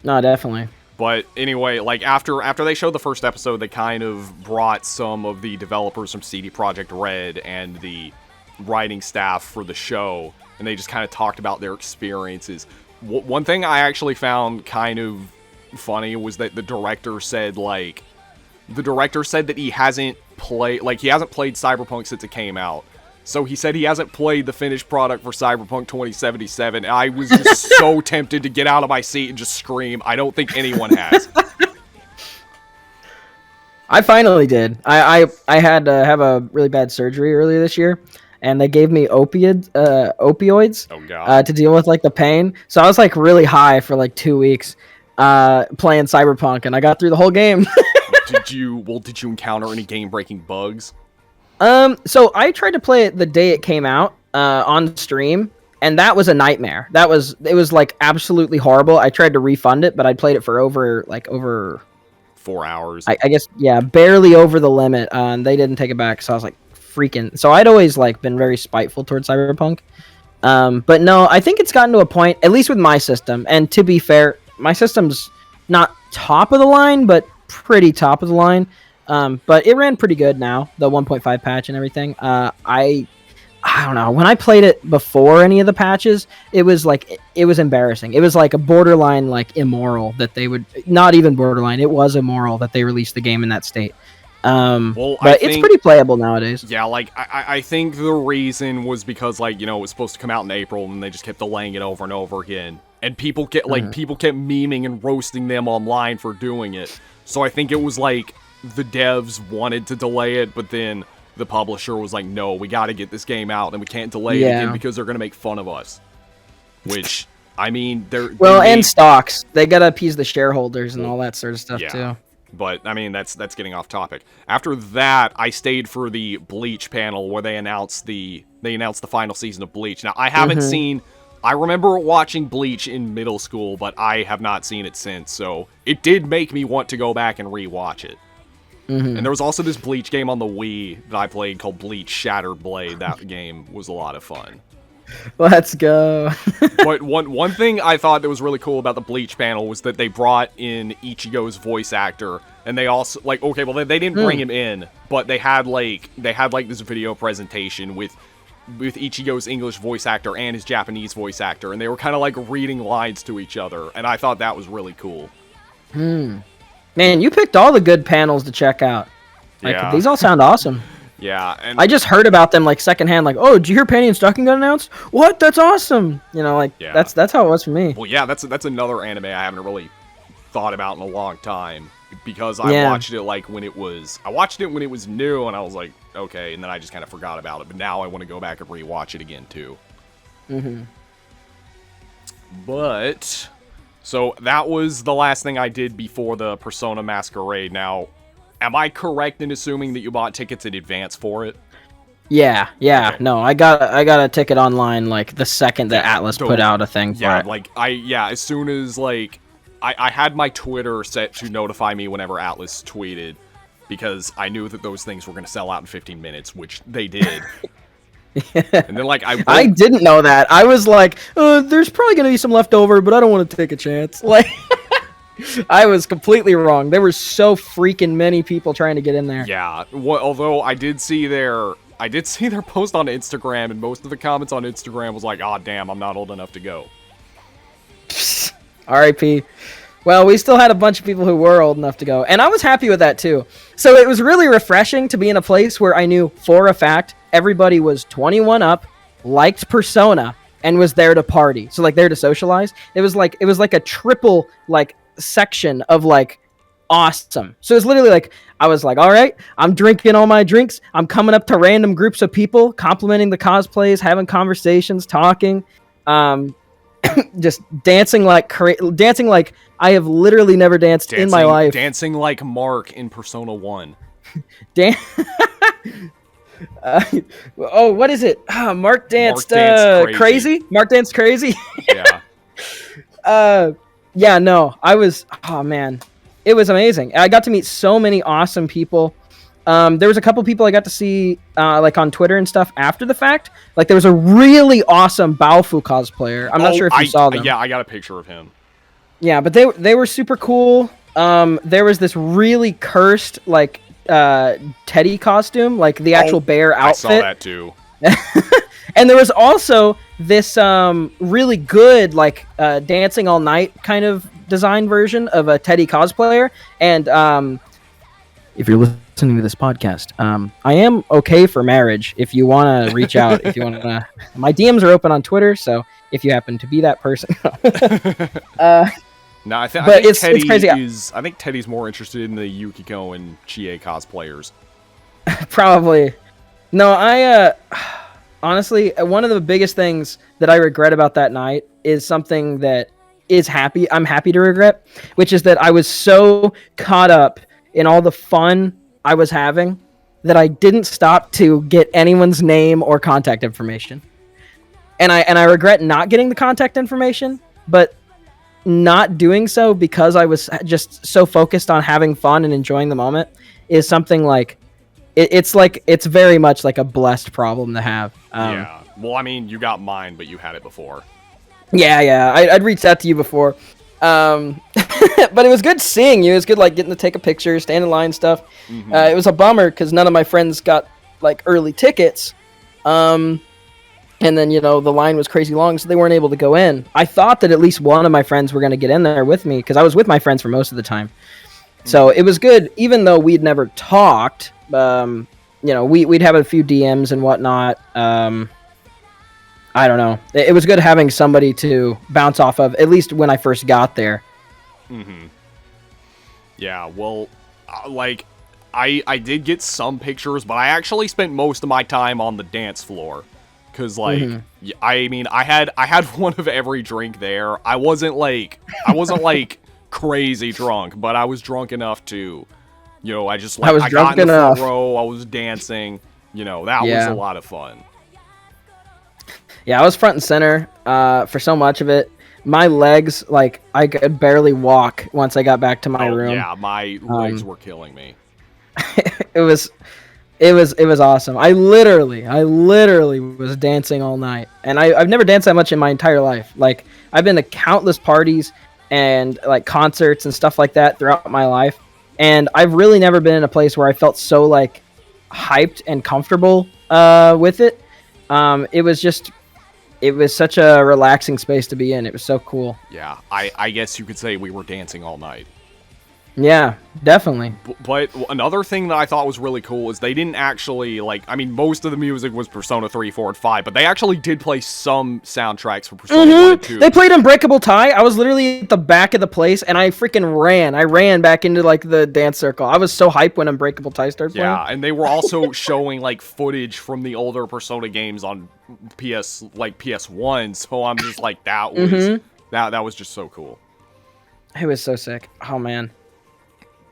No, definitely. But anyway, like after they showed the first episode, they kind of brought some of the developers from CD Projekt Red and the writing staff for the show, and they just kind of talked about their experiences. One thing I actually found kind of funny was that the director said that he hasn't played Cyberpunk since it came out. So he said he hasn't played the finished product for Cyberpunk 2077. I was just so tempted to get out of my seat and just scream. I don't think anyone has. I finally did. I had to have a really bad surgery earlier this year, and they gave me opioids to deal with like the pain. So I was like really high for like 2 weeks playing Cyberpunk, and I got through the whole game. Did you encounter any game-breaking bugs? So I tried to play it the day it came out on stream, and that was a nightmare. It was like absolutely horrible. I tried to refund it, but I played it for over 4 hours. I guess, yeah, barely over the limit. They didn't take it back, so I was like freaking. So I'd always like been very spiteful towards Cyberpunk. But no, I think it's gotten to a point, at least with my system. And to be fair, my system's not top of the line, but pretty top of the line. But it ran pretty good now, the 1.5 patch and everything. I don't know. When I played it before any of the patches, it was embarrassing. It was like a borderline like immoral that they would, not even borderline. It was immoral that they released the game in that state. But it's pretty playable nowadays. Yeah, like I think the reason was because like, you know, it was supposed to come out in April and they just kept delaying it over and over again. And people kept memeing and roasting them online for doing it. So I think it was like the devs wanted to delay it, but then the publisher was like, no, we got to get this game out and we can't delay it again because they're going to make fun of us. Which, I mean, and stocks. They got to appease the shareholders and all that sort of stuff too. But, I mean, that's getting off topic. After that, I stayed for the Bleach panel where they announced the final season of Bleach. Now, I haven't seen... I remember watching Bleach in middle school, but I have not seen it since, so it did make me want to go back and rewatch it. And there was also this Bleach game on the Wii that I played called Bleach Shattered Blade. That game was a lot of fun. Let's go. But one thing I thought that was really cool about the Bleach panel was that they brought in Ichigo's voice actor, and they also they didn't bring him in, but they had this video presentation with Ichigo's English voice actor and his Japanese voice actor, and they were kind of like reading lines to each other, and I thought that was really cool. Man, you picked all the good panels to check out. Like, these all sound awesome. Yeah, and I just heard about them like secondhand. Like, oh, did you hear Panty and Stocking got announced? What? That's awesome. You know, like that's how it was for me. Well, yeah, that's another anime I haven't really thought about in a long time because I watched it when it was new, and I was like, okay, and then I just kind of forgot about it. But now I want to go back and rewatch it again too. But. So, that was the last thing I did before the Persona Masquerade. Now, am I correct in assuming that you bought tickets in advance for it? Yeah. Okay. No, I got a ticket online, like, the second that Atlus put out a thing for it. As soon as, I had my Twitter set to notify me whenever Atlus tweeted, because I knew that those things were going to sell out in 15 minutes, which they did. And then, like, I didn't know that. I was like, there's probably going to be some left over, but I don't want to take a chance. Like, I was completely wrong. There were so freaking many people trying to get in there. Yeah, although I did see their post on Instagram, and most of the comments on Instagram was like, "Ah, damn, I'm not old enough to go." R.I.P. Well, we still had a bunch of people who were old enough to go, and I was happy with that too. So it was really refreshing to be in a place where I knew for a fact everybody was 21 up, liked Persona, and was there to party. So like there to socialize. It was like a triple like section of like awesome. So it's literally like I was like, all right, I'm drinking all my drinks. I'm coming up to random groups of people, complimenting the cosplays, having conversations, talking, just dancing like I have literally never danced in my life. Dancing like Mark in Persona 1. What is it? Mark danced crazy. Mark danced crazy. Yeah. Yeah, no, I was, oh man, it was amazing. I got to meet so many awesome people. There was a couple people I got to see, like on Twitter and stuff after the fact. Like there was a really awesome Baofu cosplayer. I'm not sure if you saw them. Yeah, I got a picture of him. Yeah, but they were super cool. There was this really cursed like Teddy costume, like the actual bear outfit. I saw that too. And there was also this really good like dancing all night kind of design version of a Teddy cosplayer. And if you're listening to this podcast, I am okay for marriage. If you want to reach out, if you want to, my DMs are open on Twitter. So if you happen to be that person, no, I think it's Teddy crazy. I think Teddy's more interested in the Yukiko and Chie cosplayers. Probably. No, I honestly, one of the biggest things that I regret about that night is something that I'm happy to regret, which is that I was so caught up in all the fun I was having that I didn't stop to get anyone's name or contact information. And I regret not getting the contact information, but not doing so because I was just so focused on having fun and enjoying the moment is something like it's very much like a blessed problem to have. Yeah. Well, I mean, you got mine, but you had it before. Yeah. I'd reached out to you before. But it was good seeing you. It was good like getting to take a picture, stand in line stuff. Mm-hmm. It was a bummer because none of my friends got like early tickets. And then, the line was crazy long, so they weren't able to go in. I thought that at least one of my friends were going to get in there with me, because I was with my friends for most of the time. So it was good, even though we'd never talked. We'd have a few DMs and whatnot. I don't know. It was good having somebody to bounce off of, at least when I first got there. Mm-hmm. Yeah, well, I did get some pictures, but I actually spent most of my time on the dance floor. Because, I mean, I had one of every drink there. I wasn't crazy drunk, but I was drunk enough to, I got in the front row, I was dancing, that was a lot of fun. Yeah, I was front and center for so much of it. My legs, I could barely walk once I got back to my room. Yeah, my legs were killing me. It was awesome. I literally was dancing all night. And I've never danced that much in my entire life. Like, I've been to countless parties and, like, concerts and stuff like that throughout my life. And I've really never been in a place where I felt so, like, hyped and comfortable with it. It was such a relaxing space to be in. It was so cool. Yeah, I guess you could say we were dancing all night. Yeah, definitely. But another thing that I thought was really cool is they didn't actually, most of the music was Persona 3, 4, and 5, but they actually did play some soundtracks for Persona 1 and 2. They played Unbreakable Tie. I was literally at the back of the place, and I freaking ran. I ran back into, the dance circle. I was so hyped when Unbreakable Tie started playing. Yeah, and they were also showing, footage from the older Persona games on PS1, so I'm just like, that was just so cool. It was so sick. Oh, man.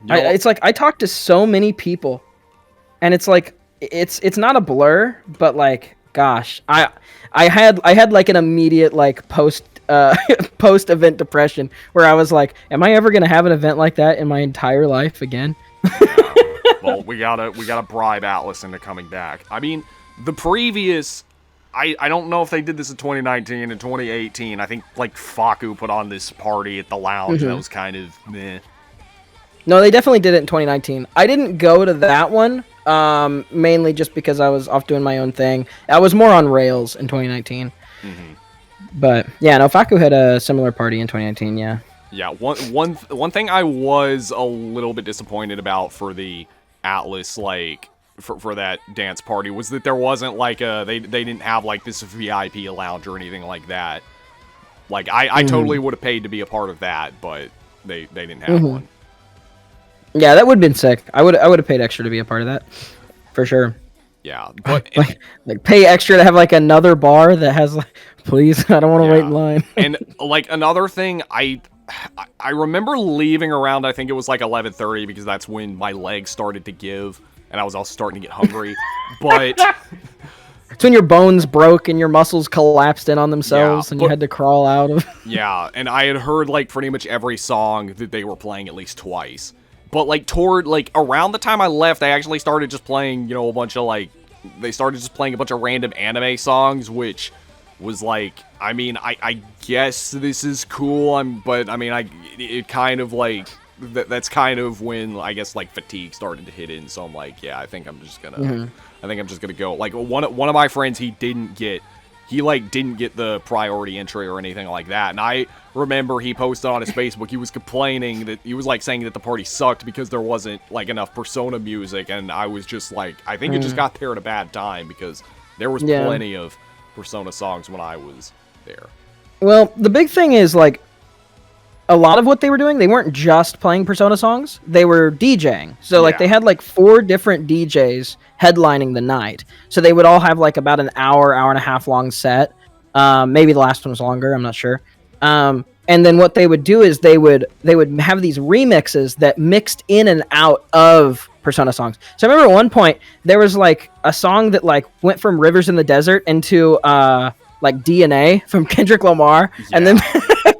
It's like I talked to so many people, and it's like it's not a blur, but gosh, I had an immediate post event depression where I was like, am I ever gonna have an event like that in my entire life again? Well, we gotta bribe Atlus into coming back. I mean, the previous, I don't know if they did this in 2019 and 2018. I think like Faku put on this party at the lounge, and that was kind of meh. No, they definitely did it in 2019. I didn't go to that one, mainly just because I was off doing my own thing. I was more on rails in 2019. But yeah, no, Faku had a similar party in 2019. Yeah. Yeah, one thing I was a little bit disappointed about for the Atlus, like, for that dance party, was that there wasn't, like, they didn't have, like, this VIP lounge or anything like that. Like, I totally would have paid to be a part of that, but they didn't have one. Yeah, that would have been sick. I would have paid extra to be a part of that, for sure. Yeah, but like pay extra to have like another bar that has like, please, I don't want to wait in line. And like another thing, I remember leaving around, I think it was like 11:30, because that's when my legs started to give and I was also starting to get hungry. But it's when your bones broke and your muscles collapsed in on themselves, and you had to crawl out of. Yeah, and I had heard like pretty much every song that they were playing at least twice. But like toward like around the time I left, they actually started just playing, you know, a bunch of like, they started just playing a bunch of random anime songs, which was like, I mean, I guess this is cool. But I mean, it kind of like, that's kind of when I guess like fatigue started to hit in. So I'm like, yeah, I think I'm just gonna, go. Like one of my friends, he didn't get the priority entry or anything like that. And I remember he posted on his Facebook, he was complaining that he was like saying that the party sucked because there wasn't like enough Persona music. And I was just like, I think it just got there at a bad time, because there was plenty of Persona songs when I was there. Well, the big thing is like, a lot of what they were doing, they weren't just playing Persona songs, they were DJing. So like they had like 4 different DJs headlining the night. So they would all have like about an hour and a half long set. Maybe the last one was longer, I'm not sure. And then what they would do is they would have these remixes that mixed in and out of Persona songs. So I remember at one point there was like a song that like went from Rivers in the Desert into like DNA from Kendrick Lamar, and then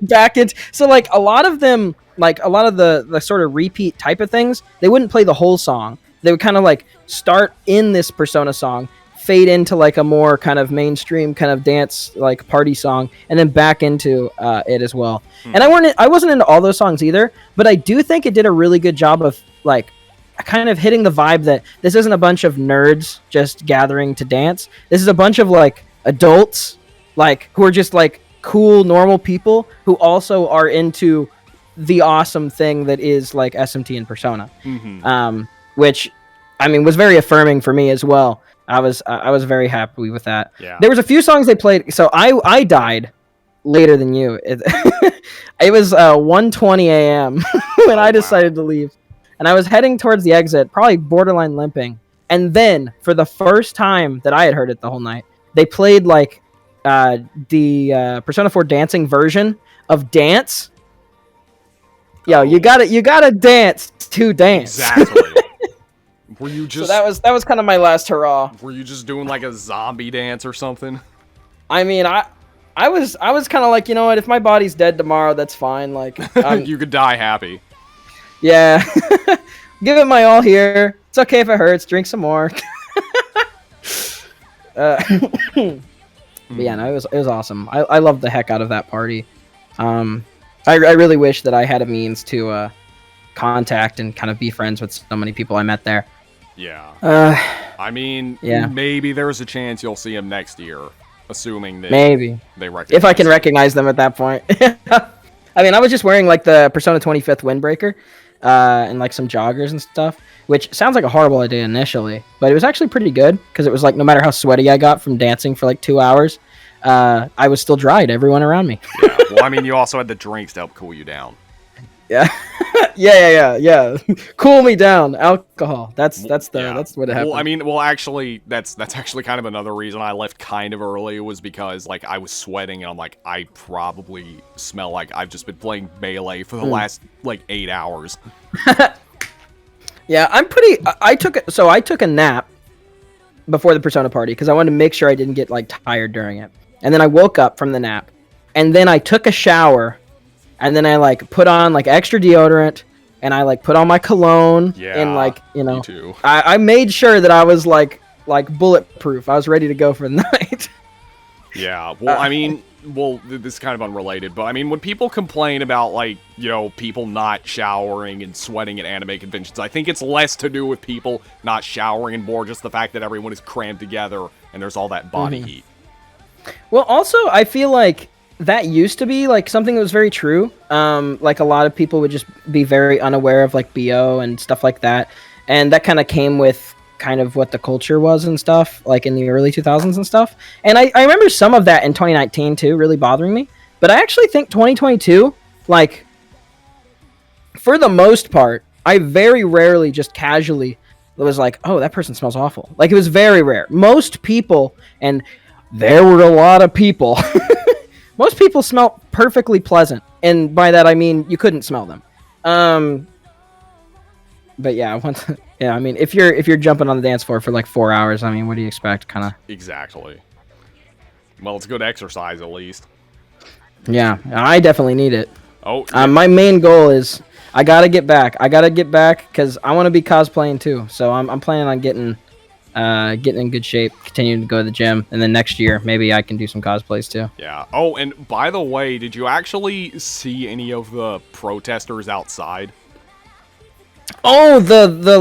back into, so like a lot of them, like a lot of the sort of repeat type of things, they wouldn't play the whole song. They would kind of like start in this Persona song, fade into like a more kind of mainstream kind of dance like party song, and then back into it as well. And I wasn't into all those songs either, but I do think it did a really good job of like kind of hitting the vibe that this isn't a bunch of nerds just gathering to dance. This is a bunch of like adults, like who are just like cool normal people who also are into the awesome thing that is like SMT and Persona. Which I mean was very affirming for me as well. I was very happy with that. There was a few songs they played, so I died later than you. It was 1:20 a.m. when I decided to leave, and I was heading towards the exit, probably borderline limping, and then for the first time that I had heard it the whole night, they played like the Persona 4 dancing version of Dance. Yo, you gotta dance to dance. Exactly. Were you just? So that was kind of my last hurrah. Were you just doing like a zombie dance or something? I mean, I was kind of like, you know what? If my body's dead tomorrow, that's fine. Like you could die happy. Yeah, give it my all here. It's okay if it hurts. Drink some more. But yeah, no, it was awesome. I loved the heck out of that party. I really wish that I had a means to contact and kind of be friends with so many people I met there. Yeah. I mean, maybe there's a chance you'll see them next year, assuming that maybe they recognize. If I can recognize them at that point. I mean, I was just wearing like the Persona 25th windbreaker and like some joggers and stuff, which sounds like a horrible idea initially, but it was actually pretty good because it was like no matter how sweaty I got from dancing for like 2 hours, I was still dry to everyone around me. Yeah. Well, I mean, you also had the drinks to help cool you down. Yeah. yeah. Cool me down. Alcohol. That's what happened. Well, I mean, actually, that's actually kind of another reason I left kind of early, was because like I was sweating and I'm like, I probably smell like I've just been playing Melee for the last like 8 hours. Yeah, I took a nap before the Persona party because I wanted to make sure I didn't get like tired during it. And then I woke up from the nap, and then I took a shower, and then I like put on like extra deodorant, and I like put on my cologne and like me too. I made sure that I was like bulletproof. I was ready to go for the night. Yeah, well, I mean, this is kind of unrelated, but I mean, when people complain about, like, you know, people not showering and sweating at anime conventions, I think it's less to do with people not showering and more just the fact that everyone is crammed together and there's all that body heat. Well, also, I feel like that used to be, like, something that was very true. Like, a lot of people would just be very unaware of, like, BO and stuff like that, and that kind of came with kind of what the culture was and stuff, like in the early 2000s and stuff. And I remember some of that in 2019 too, really bothering me. But I actually think 2022, like, for the most part, I very rarely just casually was like, oh, that person smells awful. Like, it was very rare. Most people, and there were a lot of people, most people smelled perfectly pleasant. And by that, I mean, you couldn't smell them. But yeah, I mean, if you're jumping on the dance floor for like 4 hours, I mean, what do you expect? Kind of. Exactly. Well, it's good exercise at least. Yeah, I definitely need it. Oh. Yeah. My main goal is I gotta get back. Because I want to be cosplaying too. So I'm planning on getting in good shape, continuing to go to the gym, and then next year maybe I can do some cosplays too. Yeah. Oh, and by the way, did you actually see any of the protesters outside? Oh, the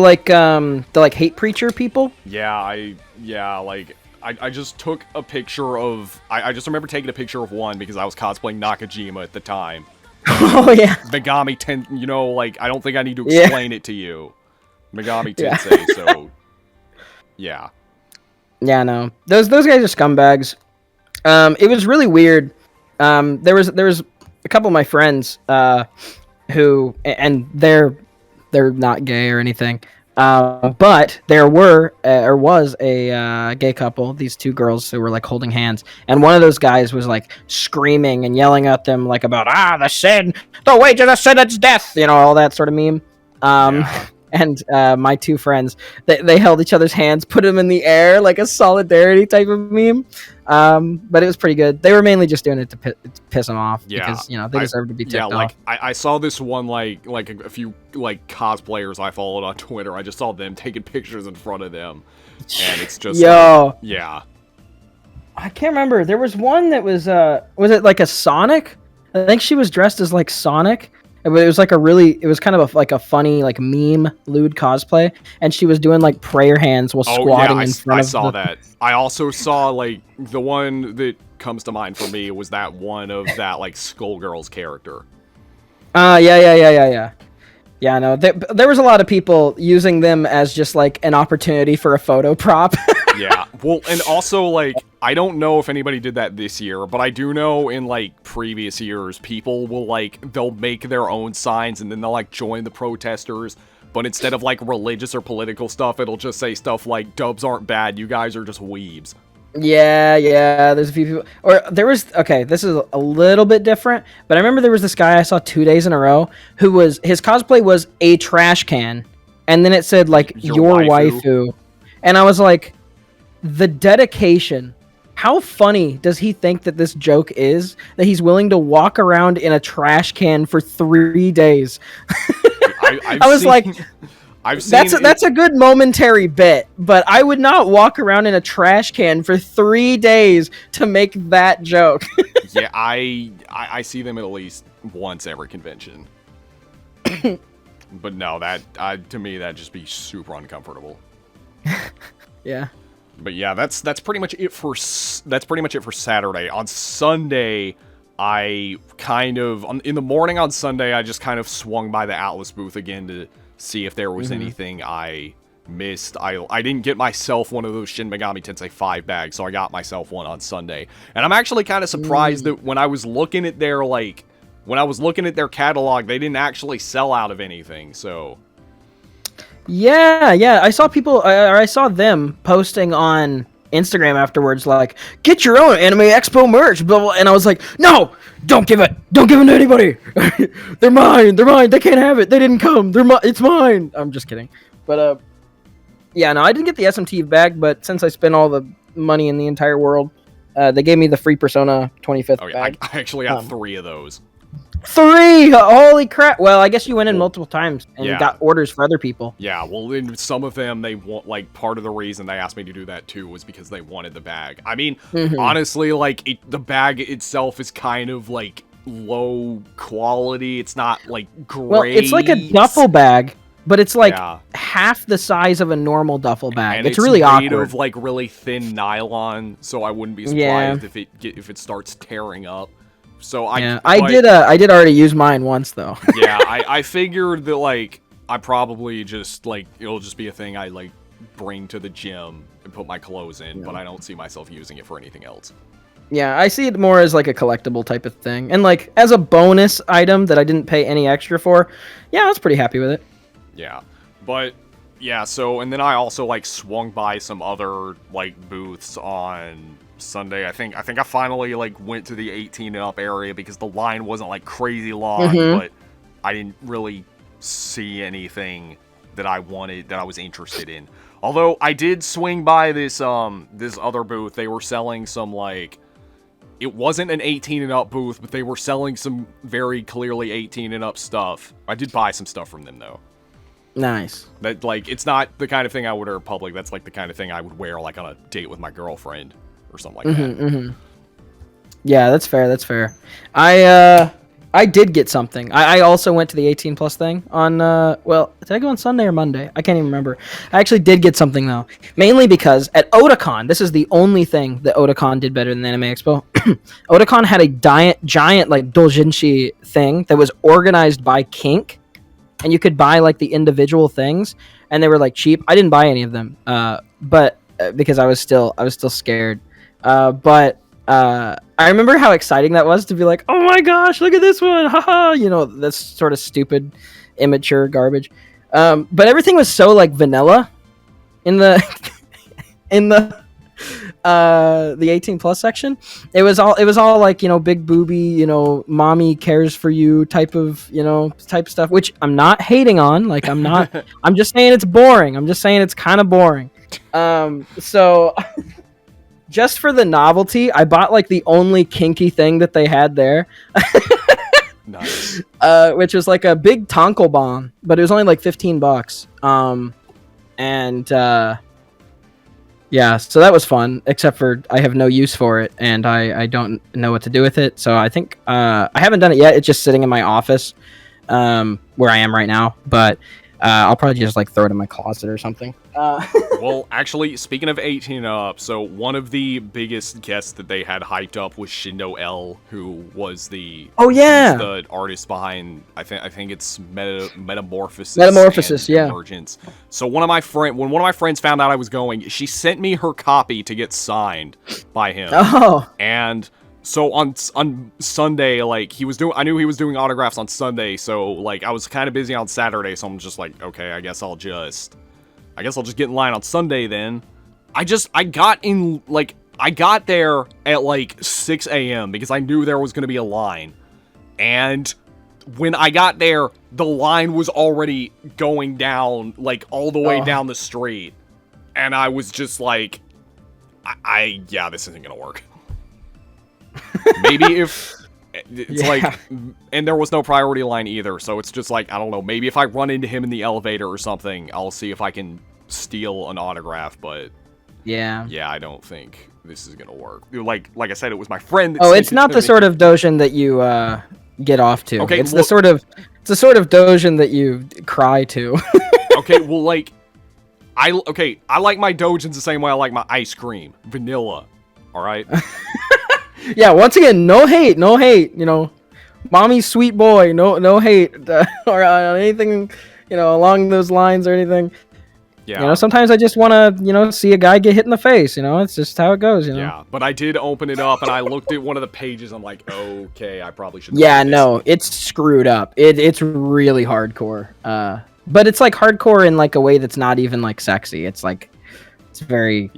like hate preacher people? Yeah, I just took a picture of... I just remember taking a picture of one because I was cosplaying Nakajima at the time. Oh, yeah. Megami Tensei, you know, like, I don't think I need to explain it to you. Megami Tensei, so... Yeah. Yeah, no. Those guys are scumbags. It was really weird. There was a couple of my friends who... And they're not gay or anything. But there was a gay couple, these two girls who were like holding hands, and one of those guys was like screaming and yelling at them like about the sin, the wages of sin is death, you know, all that sort of meme. And my two friends, they held each other's hands, put them in the air like a solidarity type of meme. But it was pretty good. They were mainly just doing it to piss them off because, you know, they deserve to be ticked off. Like I saw this one like a few like cosplayers I followed on Twitter. I just saw them taking pictures in front of them, and it's just yeah. I can't remember. There was one that was it like a Sonic? I think she was dressed as like Sonic. But it was like it was kind of like a funny like meme lewd cosplay, and she was doing like prayer hands while squatting in front of. I saw that. I also saw like the one that comes to mind for me was that one of that like Skullgirls character. Yeah. Yeah, no, there was a lot of people using them as just like an opportunity for a photo prop. Yeah, well, and also like I don't know if anybody did that this year, but I do know in like previous years, people will like they'll make their own signs and then they'll like join the protesters. But instead of like religious or political stuff, it'll just say stuff like "Dubs aren't bad, you guys are just weebs." Yeah, there's a few people. Or there was, okay, this is a little bit different, but I remember there was this guy I saw 2 days in a row who his cosplay was a trash can, and then it said, like, your waifu. And I was like, the dedication. How funny does he think that this joke is? That he's willing to walk around in a trash can for 3 days? I was like... That's a good momentary bit, but I would not walk around in a trash can for 3 days to make that joke. Yeah, I see them at least once every convention. But no, to me that'd just be super uncomfortable. Yeah. But yeah, that's pretty much it for Saturday. On Sunday, in the morning on Sunday, I just kind of swung by the Atlus booth again to see if there was anything I missed. I didn't get myself one of those Shin Megami Tensei 5 bags, so I got myself one on Sunday. And I'm actually kind of surprised that when I was looking at their catalog, they didn't actually sell out of anything. So yeah, I saw them posting on Instagram afterwards, like, get your own Anime Expo merch, blah, blah, and I was like, no, don't give it to anybody. They're mine, they can't have it, they didn't come, it's mine. I'm just kidding. But yeah, no, I didn't get the SMT bag, but since I spent all the money in the entire world, they gave me the free Persona 25th bag. I actually got 3 of those. 3! Holy crap! Well, I guess you went in multiple times and yeah. got orders for other people. Yeah, well, in some of them, they want, like, part of the reason they asked me to do that, too, was because they wanted the bag. I mean, honestly, like, the bag itself is kind of, like, low quality. It's not, like, great. Well, it's like a duffel bag, but it's, like, half the size of a normal duffel bag. And it's really awkward. It's made of, like, really thin nylon, so I wouldn't be surprised if it starts tearing up. So I did already use mine once though. Yeah, I figured that like I probably just like it'll just be a thing I like bring to the gym and put my clothes in, but I don't see myself using it for anything else. Yeah, I see it more as like a collectible type of thing, and like as a bonus item that I didn't pay any extra for. Yeah, I was pretty happy with it. Yeah, but yeah, so and then I also like swung by some other like booths on Sunday. I think I finally like went to the 18 and up area because the line wasn't like crazy long, but I didn't really see anything that I wanted, that I was interested in. Although I did swing by this this other booth. They were selling some like, it wasn't an 18 and up booth, but they were selling some very clearly 18 and up stuff. I did buy some stuff from them though. Nice. That like, it's not the kind of thing I would wear in public. That's like the kind of thing I would wear like on a date with my girlfriend or something like that. Yeah, that's fair. That's fair. I did get something. I also went to the 18 plus thing on well, did I go on Sunday or Monday? I can't even remember. I actually did get something though, mainly because at Otakon, this is the only thing that Otakon did better than Anime Expo. Otakon had a giant like doujinshi thing that was organized by kink, and you could buy like the individual things, and they were like cheap. I didn't buy any of them, but because I was still scared. I remember how exciting that was to be like, oh my gosh, look at this one, haha, you know, that's sort of stupid, immature garbage. But everything was so like vanilla in the the 18 plus section. It was all like, you know, big booby, you know, mommy cares for you type of, you know, type stuff, which I'm not hating on. Like I'm just saying it's boring. I'm just saying it's kind of boring. So just for the novelty, I bought like the only kinky thing that they had there. Nice. Which was like a big tankobon, but it was only like $15. Yeah, so that was fun, except for I have no use for it, and I don't know what to do with it. So I think I haven't done it yet. It's just sitting in my office where I am right now, but I'll probably just like throw it in my closet or something. Well, actually, speaking of 18 up, so one of the biggest guests that they had hyped up was Shindo L, who was the the artist behind I think it's Metamorphosis, yeah, Emergence. So when one of my friends found out I was going, she sent me her copy to get signed by him. And so on Sunday, like I knew he was doing autographs on Sunday, so like I was kind of busy on Saturday, so I'm just like, okay, I guess I'll just get in line on Sunday then. I got there at like 6 a.m. because I knew there was going to be a line. And when I got there, the line was already going down, like all the way down the street. And I was just like, yeah, this isn't going to work. Maybe if it's like, and there was no priority line either, so it's just like, I don't know, maybe if I run into him in the elevator or something, I'll see if I can steal an autograph, but yeah, I don't think this is gonna work. Like I said, it was my friend that it's not the sort of doujin that you get off to. Okay, it's the sort of doujin that you cry to. Okay, well, like I like my doujins the same way I like my ice cream, vanilla. All right. Yeah, once again, no hate, you know, mommy's sweet boy, no hate, or anything, you know, along those lines or anything. Yeah. You know, sometimes I just want to, you know, see a guy get hit in the face, you know, it's just how it goes, you know. Yeah, but I did open it up and I looked at one of the pages, I'm like, okay, I probably should. Yeah, no, it's screwed up. It's really hardcore. But it's like hardcore in like a way that's not even like sexy. It's like, it's very,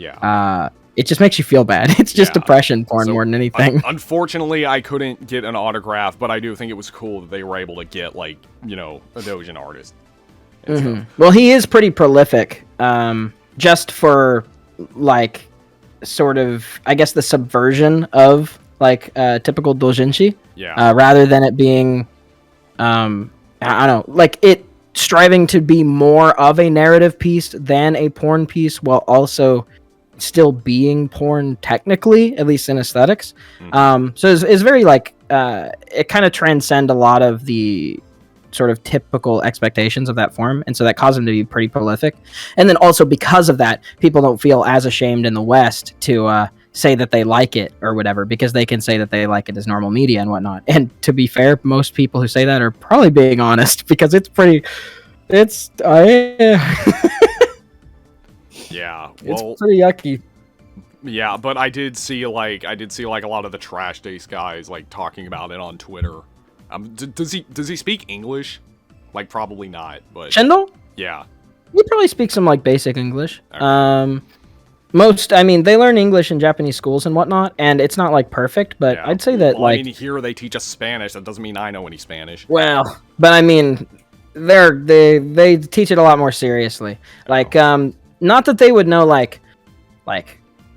it just makes you feel bad. It's just depression porn more than anything. Unfortunately, I couldn't get an autograph, but I do think it was cool that they were able to get, like, you know, a doujin artist. Well, he is pretty prolific, just for, like, sort of, I guess, the subversion of, like, typical doujinshi. Yeah. Rather than it being I don't know, like it striving to be more of a narrative piece than a porn piece, while also still being porn technically, at least in aesthetics. So it's very like it kind of transcend a lot of the sort of typical expectations of that form, and so that caused them to be pretty prolific. And then also because of that, people don't feel as ashamed in the West to say that they like it or whatever, because they can say that they like it as normal media and whatnot. And to be fair, most people who say that are probably being honest, because it's pretty, it's yeah, it's well, pretty yucky. yeah, but I did see like a lot of the Trash Days guys like talking about it on Twitter. Does he speak English? Like, probably not, but Shendel? yeah. He probably speaks some like basic English. Okay. I mean, they learn English in Japanese schools and whatnot, and it's not like perfect, but Yeah. I'd say that Well, I mean, here they teach us Spanish. That doesn't mean I know any Spanish. well, but I mean, they teach it a lot more seriously. Like, not that they would know like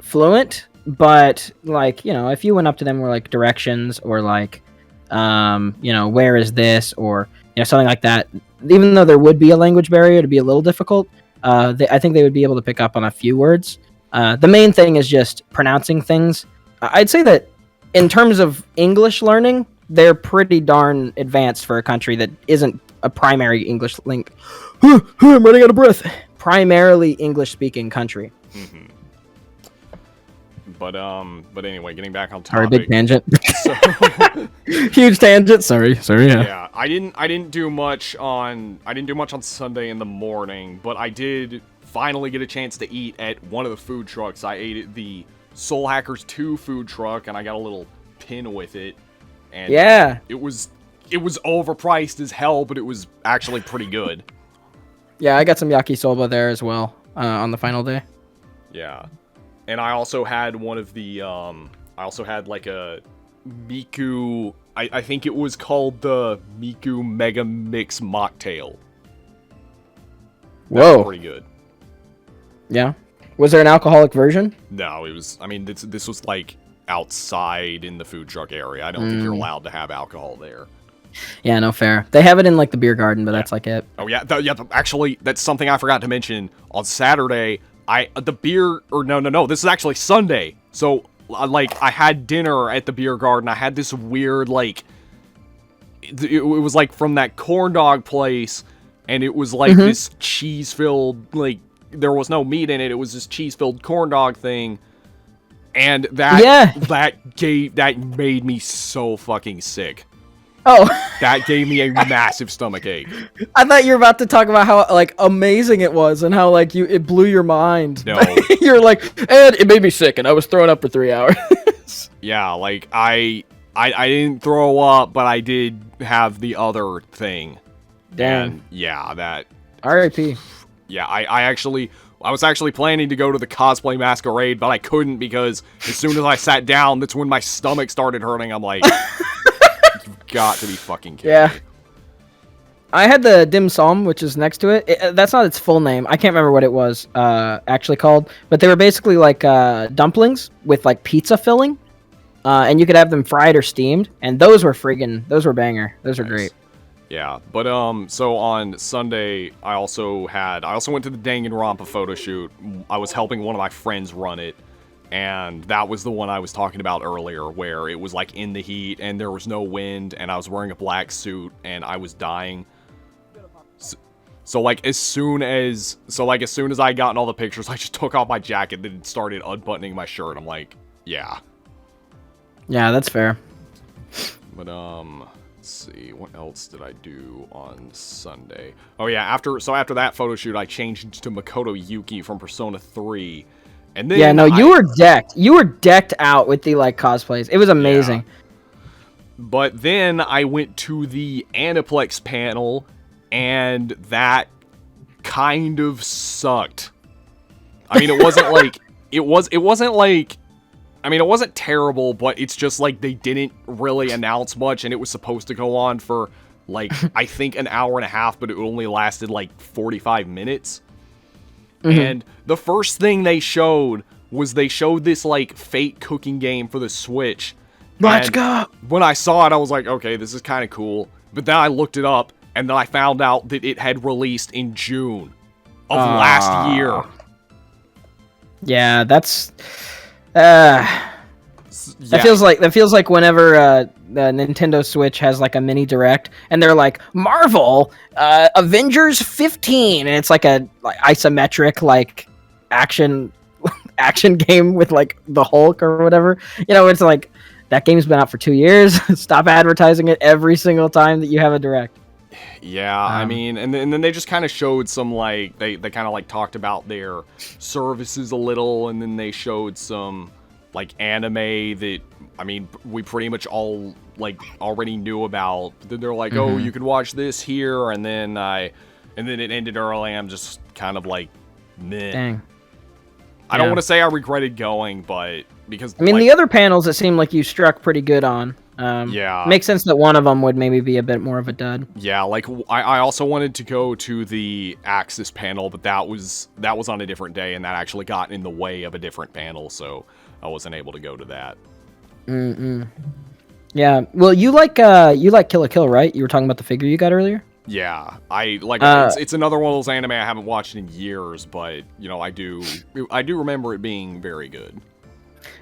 fluent, but like, you know, if you went up to them with like directions or like, you know, where is this, or you know, something like that, even though there would be a language barrier to be a little difficult, I think they would be able to pick up on a few words. The main thing is just pronouncing things. I'd say that in terms of English learning, they're pretty darn advanced for a country that isn't a primary English link. I'm running out of breath. Primarily English-speaking country. Mm-hmm. But anyway, getting back on Sorry, topic. big tangent. So, Huge tangent. Sorry. Yeah. yeah, I didn't do much on Sunday in the morning, but I did finally get a chance to eat at one of the food trucks. I ate at the Soul Hackers 2 food truck, and I got a little pin with it. And Yeah. it was overpriced as hell, but it was actually pretty good. Yeah, I got some yakisoba there as well on the final day. Yeah. And I also had one of the, like a Miku, I think it was called the Miku Mega Mix Mocktail. Whoa. Pretty good. Yeah. Was there an alcoholic version? No, it was, I mean, this was like outside in the food truck area. I don't think you're allowed to have alcohol there. Yeah, no, fair. They have it in like the beer garden, but that's like it. Oh yeah, actually, that's something I forgot to mention. On Saturday, this is actually Sunday. So, I had dinner at the beer garden. I had this weird, like, it was like from that corn dog place, and it was like this cheese-filled, like, there was no meat in it. It was this cheese-filled corn dog thing, and that made me so fucking sick. Oh. That gave me a massive stomach ache. I thought you were about to talk about how like amazing it was and how like it blew your mind. No. You're like, and it made me sick and I was throwing up for 3 hours. Yeah, like I didn't throw up, but I did have the other thing. Damn. And yeah, that R.I.P. Yeah, I was actually planning to go to the cosplay masquerade, but I couldn't because as soon as I sat down, that's when my stomach started hurting. I'm like, you've got to be fucking kidding me. I had the dim sum, which is next to it. That's not its full name. I can't remember what it was actually called, but they were basically like dumplings with like pizza filling, and you could have them fried or steamed, and those were banger. Those were great. Yeah, but so on Sunday, I also went to the Danganronpa photo shoot. I was helping one of my friends run it, and that was the one I was talking about earlier, where it was like in the heat and there was no wind, and I was wearing a black suit and I was dying. So as soon as I got in all the pictures, I just took off my jacket and started unbuttoning my shirt. I'm like, yeah. Yeah, that's fair. But let's see, what else did I do on Sunday? Oh yeah, after that photo shoot, I changed to Makoto Yuki from Persona 3. And then you were decked. You were decked out with the like cosplays. It was amazing. Yeah. But then I went to the Aniplex panel, and that kind of sucked. I mean, it wasn't like it wasn't terrible, but it's just like they didn't really announce much, and it was supposed to go on for like I think an hour and a half, but it only lasted like 45 minutes. And the first thing they showed was this like Fate cooking game for the Switch. Let's go. When I saw it, I was like, okay, this is kind of cool. But then I looked it up, and then I found out that it had released in June of last year. Yeah, that's... That feels like whenever the Nintendo Switch has like a mini direct and they're like Marvel Avengers 15 and it's like a isometric like action game with like the Hulk or whatever. You know, it's like that game's been out for 2 years. Stop advertising it every single time that you have a direct. Yeah, I mean, and then they just kind of showed some, like, they kind of, like, talked about their services a little, and then they showed some, like, anime that, I mean, we pretty much all, like, already knew about. Then they're like, oh, you can watch this here, and then it ended early. I'm just kind of like, meh. Dang. I don't want to say I regretted going, but because... I mean, the other panels, it seemed like you struck pretty good on. Yeah. Makes sense that one of them would maybe be a bit more of a dud. Yeah, like, I also wanted to go to the Axis panel, but that was on a different day, and that actually got in the way of a different panel, so I wasn't able to go to that. Yeah, well, you like Kill la Kill, right? You were talking about the figure you got earlier? Yeah, it's another one of those anime I haven't watched in years, but, you know, I do remember it being very good.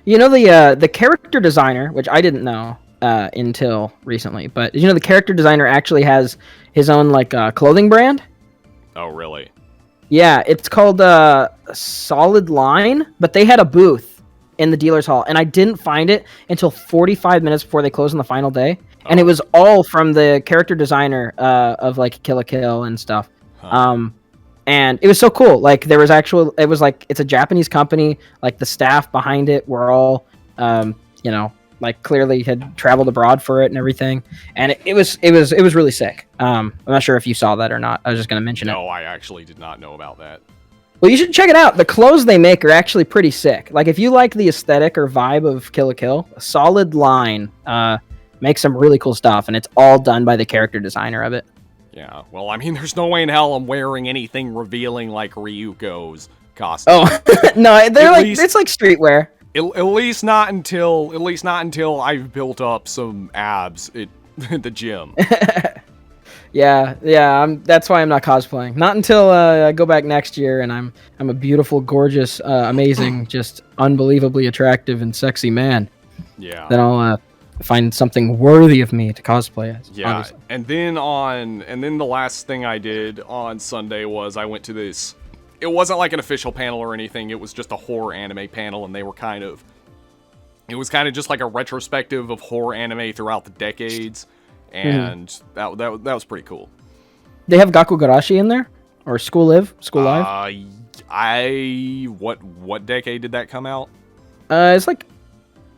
You know, the character designer, which I didn't know until recently, but you know the character designer actually has his own like clothing brand. Oh, really? Yeah, it's called Solid Line, but they had a booth in the dealer's hall, and I didn't find it until 45 minutes before they closed on the final day, and it was all from the character designer of like Kill la Kill and stuff. And it was so cool. Like there was it was like it's a Japanese company. Like the staff behind it were all, you know, like clearly had traveled abroad for it and everything. And it was really sick. I'm not sure if you saw that or not. I was just gonna mention it. No, I actually did not know about that. Well, you should check it out. The clothes they make are actually pretty sick. Like if you like the aesthetic or vibe of Kill la Kill, a Solid Line makes some really cool stuff, and it's all done by the character designer of it. Yeah, well, I mean, there's no way in hell I'm wearing anything revealing like Ryuko's costume. Oh, no, it's like streetwear. At least not until I've built up some abs at the gym. Yeah, that's why I'm not cosplaying. Not until I go back next year and I'm a beautiful, gorgeous, amazing, just unbelievably attractive and sexy man. Yeah. Then I'll find something worthy of me to cosplay as. Yeah, obviously. and then the last thing I did on Sunday was I went to this. It wasn't like an official panel or anything. It was just a horror anime panel, and they were it was kind of just like a retrospective of horror anime throughout the decades, and that was pretty cool. They have Gakugarashi in there or School Live. What decade did that come out? It's like.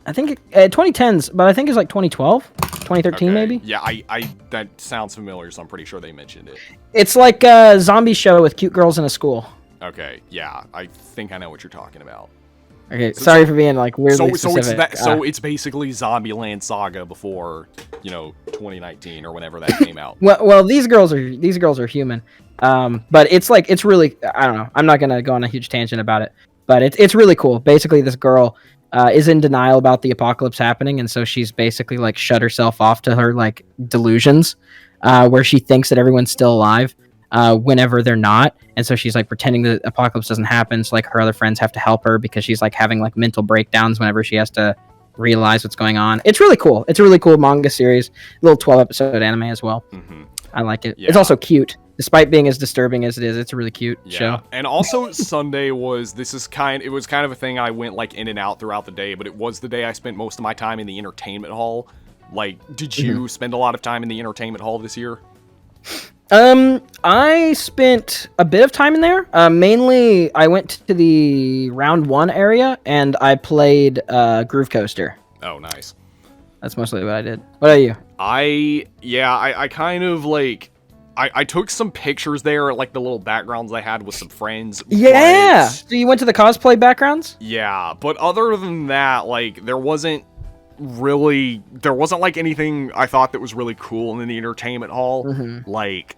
I think 2010s, but I think it's like 2012, 2013 maybe. Yeah, I that sounds familiar, so I'm pretty sure they mentioned it. It's like a zombie show with cute girls in a school. Okay, yeah, I think I know what you're talking about. Okay, sorry for being like weirdly specific. So it's basically Zombieland Saga before, 2019 or whenever that came out. Well, these girls are human, but it's really, I don't know. I'm not gonna go on a huge tangent about it, but it's really cool. Basically, this girl is in denial about the apocalypse happening, and so she's basically like shut herself off to her like delusions, where she thinks that everyone's still alive whenever they're not, and so she's like pretending that the apocalypse doesn't happen. So like her other friends have to help her because she's like having like mental breakdowns whenever she has to realize what's going on. It's really cool. It's a really cool manga series, little 12-episode anime as well. I like it. Yeah. It's also cute. Despite being as disturbing as it is, it's a really cute show. And also Sunday was kind of a thing I went like in and out throughout the day, but it was the day I spent most of my time in the entertainment hall. Like, did you spend a lot of time in the entertainment hall this year? I spent a bit of time in there. Mainly I went to the round 1 area and I played Groove Coaster. Oh, nice. That's mostly what I did. What about you? I kind of like I took some pictures there, like the little backgrounds I had with some friends. Yeah! So you went to the cosplay backgrounds? Yeah, but other than that, like, there wasn't like anything I thought that was really cool in the entertainment hall. Like,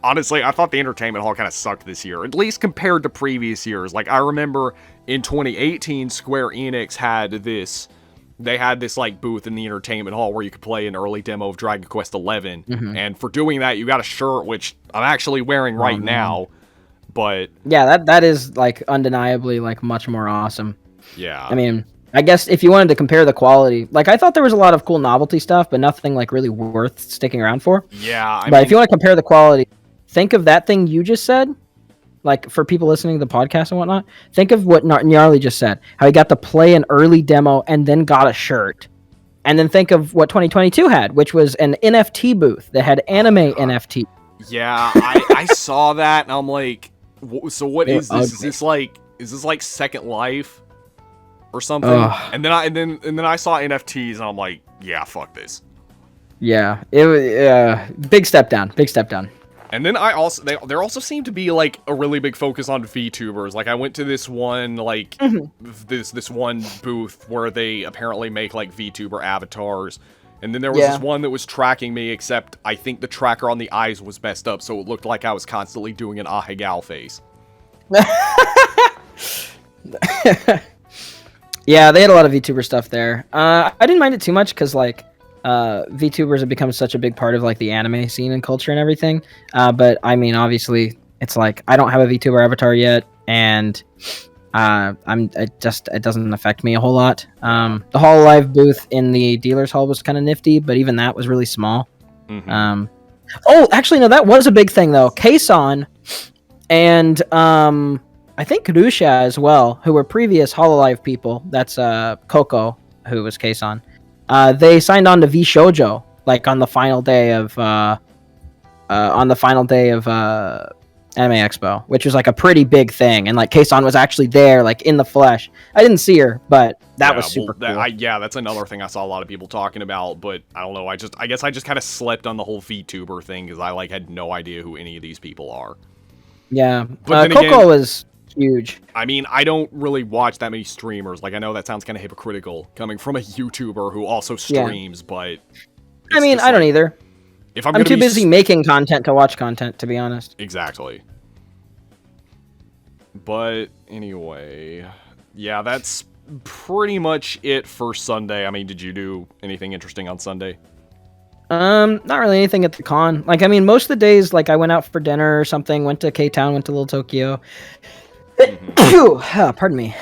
honestly, I thought the entertainment hall kind of sucked this year, at least compared to previous years. Like, I remember in 2018, Square Enix had this they had this like booth in the entertainment hall where you could play an early demo of Dragon Quest XI, and for doing that, you got a shirt which I'm actually wearing right now. But yeah, that is like undeniably like much more awesome. Yeah. I mean, I guess if you wanted to compare the quality, like I thought there was a lot of cool novelty stuff, but nothing like really worth sticking around for. Yeah. But if you want to compare the quality, think of that thing you just said. Like for people listening to the podcast and whatnot, think of what Gnarly just said. How he got to play an early demo and then got a shirt. And then think of what 2022 had, which was an NFT booth that had anime NFT. Yeah, I saw that and I'm like, so what is this? Is this like Second Life or something? And then I saw NFTs and I'm like, yeah, fuck this. Yeah, it was big step down. Big step down. And then there also seemed to be like a really big focus on VTubers. Like I went to this one like this one booth where they apparently make like VTuber avatars. And then there was this one that was tracking me, except I think the tracker on the eyes was messed up, so it looked like I was constantly doing an Ahigal face. Yeah, they had a lot of VTuber stuff there. I didn't mind it too much because like VTubers have become such a big part of like the anime scene and culture and everything. But I mean, obviously, it's like I don't have a VTuber avatar yet, and it doesn't affect me a whole lot. The Hololive booth in the dealer's hall was kind of nifty, but even that was really small. Oh, actually, no, that was a big thing though. Kason and I think Rusha as well, who were previous Hololive people. That's Coco, who was Kason. They signed on to V Shoujo like on the final day of Anime Expo, which was like a pretty big thing, and like Kason was actually there, like in the flesh. I didn't see her, but that was super cool. Yeah, that's another thing I saw a lot of people talking about, but I don't know. I guess I just kind of slept on the whole VTuber thing because I like had no idea who any of these people are. Yeah, but Coco was huge. I mean, I don't really watch that many streamers. Like, I know that sounds kind of hypocritical coming from a YouTuber who also streams, but I mean, I don't either. If I'm too busy making content to watch content, to be honest. Exactly. But anyway, yeah, that's pretty much it for Sunday. I mean, did you do anything interesting on Sunday? Not really anything at the con. Like, I mean, most of the days, like, I went out for dinner or something, went to K-Town, went to Little Tokyo. Pardon me.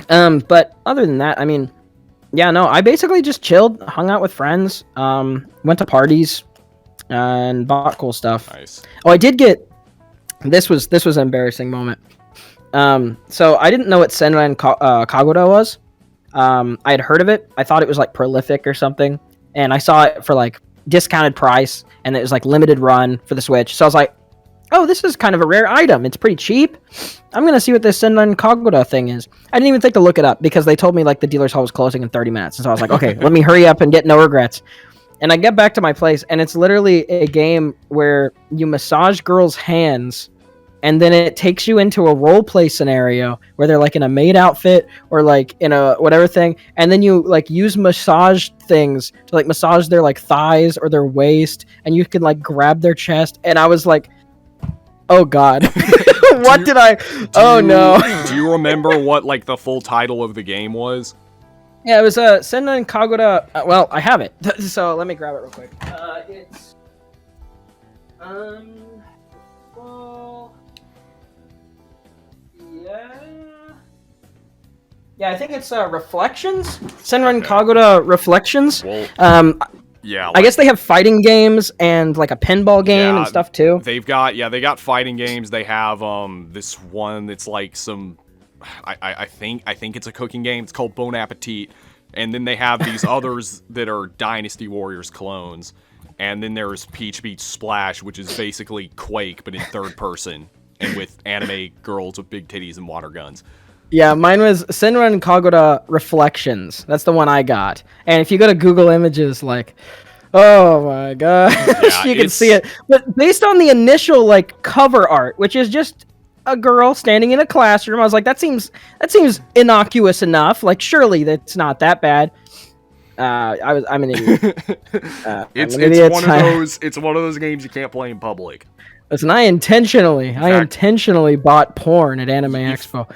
But other than that, I mean, yeah, no, I basically just chilled, hung out with friends, went to parties, and bought cool stuff. Nice. Oh, I did get... This was an embarrassing moment. So I didn't know what Senran Kagoda was. I had heard of it. I thought it was, like, prolific or something. And I saw it for, like, discounted price, and it was, like, limited run for the Switch. So I was like, oh, this is kind of a rare item. It's pretty cheap. I'm going to see what this Senran Kagoda thing is. I didn't even think to look it up because they told me like the dealer's hall was closing in 30 minutes. And so I was like, okay, let me hurry up and get no regrets. And I get back to my place and it's literally a game where you massage girls' hands and then it takes you into a role play scenario where they're like in a maid outfit or like in a whatever thing. And then you like use massage things to like massage their like thighs or their waist and you can like grab their chest. And I was like, oh God, no. Do you remember what like the full title of the game was? Yeah, it was Senran Kagoda. Well, I have it, so let me grab it real quick. It's well, yeah, I think it's Reflections. Senran Kagoda Reflections. Well, yeah, like, I guess they have fighting games and like a pinball game and stuff too. They got fighting games. They have this one that's like some I think it's a cooking game. It's called Bon Appetit. And then they have these others that are Dynasty Warriors clones. And then there's Peach Beach Splash, which is basically Quake but in third person and with anime girls with big titties and water guns. Yeah, mine was Senran Kagoda Reflections. That's the one I got. And if you go to Google Images, like, oh my gosh, yeah, you can see it. But based on the initial like cover art, which is just a girl standing in a classroom, I was like, that seems innocuous enough. Like, surely that's not that bad. I'm an idiot. It's one of those games you can't play in public. Listen, I intentionally bought porn at Anime Expo.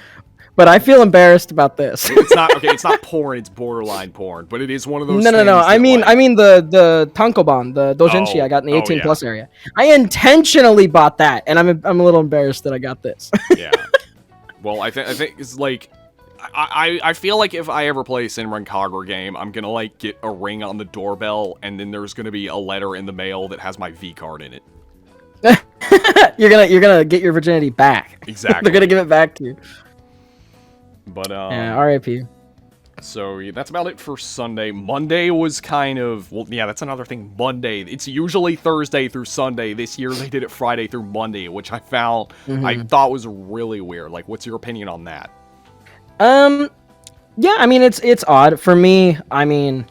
but I feel embarrassed about this. It's not okay. It's not porn. It's borderline porn, but it is one of those. No. Things I mean, like, the Tankoban, the Dojinshi I got in the 18 plus area. I intentionally bought that, and I'm a little embarrassed that I got this. Yeah. Well, I think it's like, I feel like if I ever play a Senran Kagura game, I'm gonna like get a ring on the doorbell, and then there's gonna be a letter in the mail that has my V card in it. You're gonna get your virginity back. Exactly. They're gonna give it back to you. But yeah, R.I.P. So yeah, that's about it for Sunday. Monday was kind of, well, yeah, that's another thing. Monday, it's usually Thursday through Sunday. This year they did it Friday through Monday, which I found I thought was really weird. Like, what's your opinion on that? Yeah, I mean it's odd for me. I mean,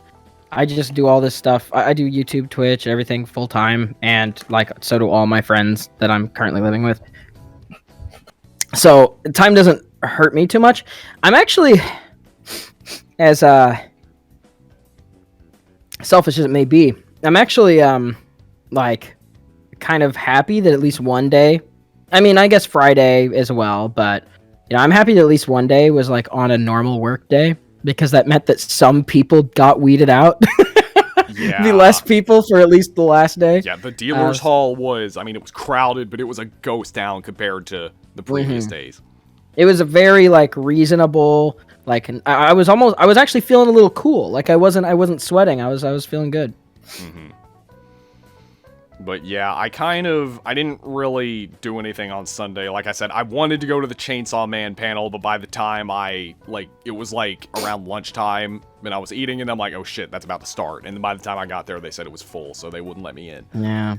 I just do all this stuff. I do YouTube, Twitch, everything full time, and like so do all my friends that I'm currently living with. So time doesn't hurt me too much. I'm actually, as selfish as it may be, I'm actually like kind of happy that at least one day. I mean, I guess Friday as well, but you know, I'm happy that at least one day was like on a normal work day, because that meant that some people got weeded out. Yeah. Be less people for at least the last day. Yeah, the dealer's hall was, I mean, it was crowded, but it was a ghost town compared to the previous days. It was a very like reasonable, like I was actually feeling a little cool. Like I wasn't sweating. I was feeling good. But yeah, I didn't really do anything on Sunday. Like I said, I wanted to go to the Chainsaw Man panel, but by the time it was like around lunchtime, and I was eating, and I'm like, oh shit, that's about to start. And then by the time I got there, they said it was full, so they wouldn't let me in. Yeah.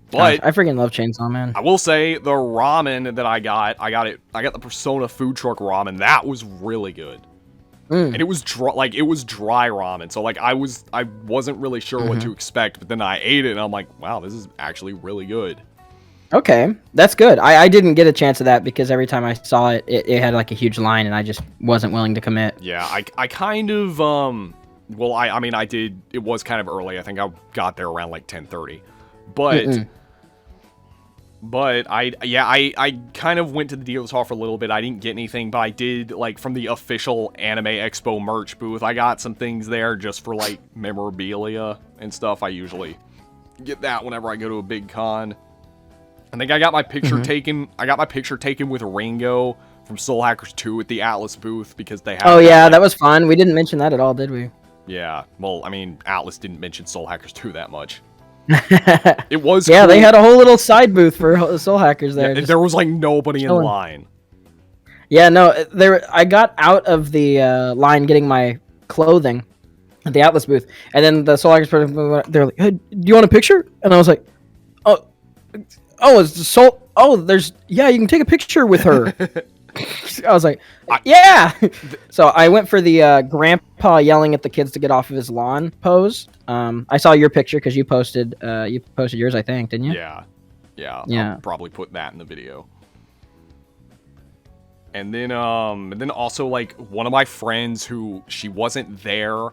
But gosh, I freaking love Chainsaw Man. I will say the ramen that I got the Persona food truck ramen. That was really good. And it was dry ramen, so like I wasn't really sure what to expect, but then I ate it and I'm like, wow, this is actually really good. Okay, that's good. I didn't get a chance of that because every time I saw it, it had like a huge line, and I just wasn't willing to commit. Yeah, I kind of well, I mean I did. It was kind of early. I think I got there around like 10:30, but. But I kind of went to the dealer's hall for a little bit. I didn't get anything, but I did, like, from the official Anime Expo merch booth, I got some things there just for, like, memorabilia and stuff. I usually get that whenever I go to a big con. I think I got my picture taken. I got my picture taken with Ringo from Soul Hackers 2 at the Atlus booth because they had. Oh yeah, that was fun. We didn't mention that at all, did we? Yeah. Well, I mean, Atlus didn't mention Soul Hackers 2 that much. It was yeah, cool. They had a whole little side booth for Soul Hackers there. Yeah, there was like nobody in line. Yeah, no, I got out of the line getting my clothing at the Atlus booth, and then the Soul Hackers person, they're like, "Hey, do you want a picture?" And I was like, "Oh, it's the Soul. Oh, you can take a picture with her." I was like, yeah. So I went for the grandpa yelling at the kids to get off of his lawn pose. I saw your picture because you posted yours, I think, didn't you? Yeah. I'll probably put that in the video. And then also like one of my friends who she wasn't there,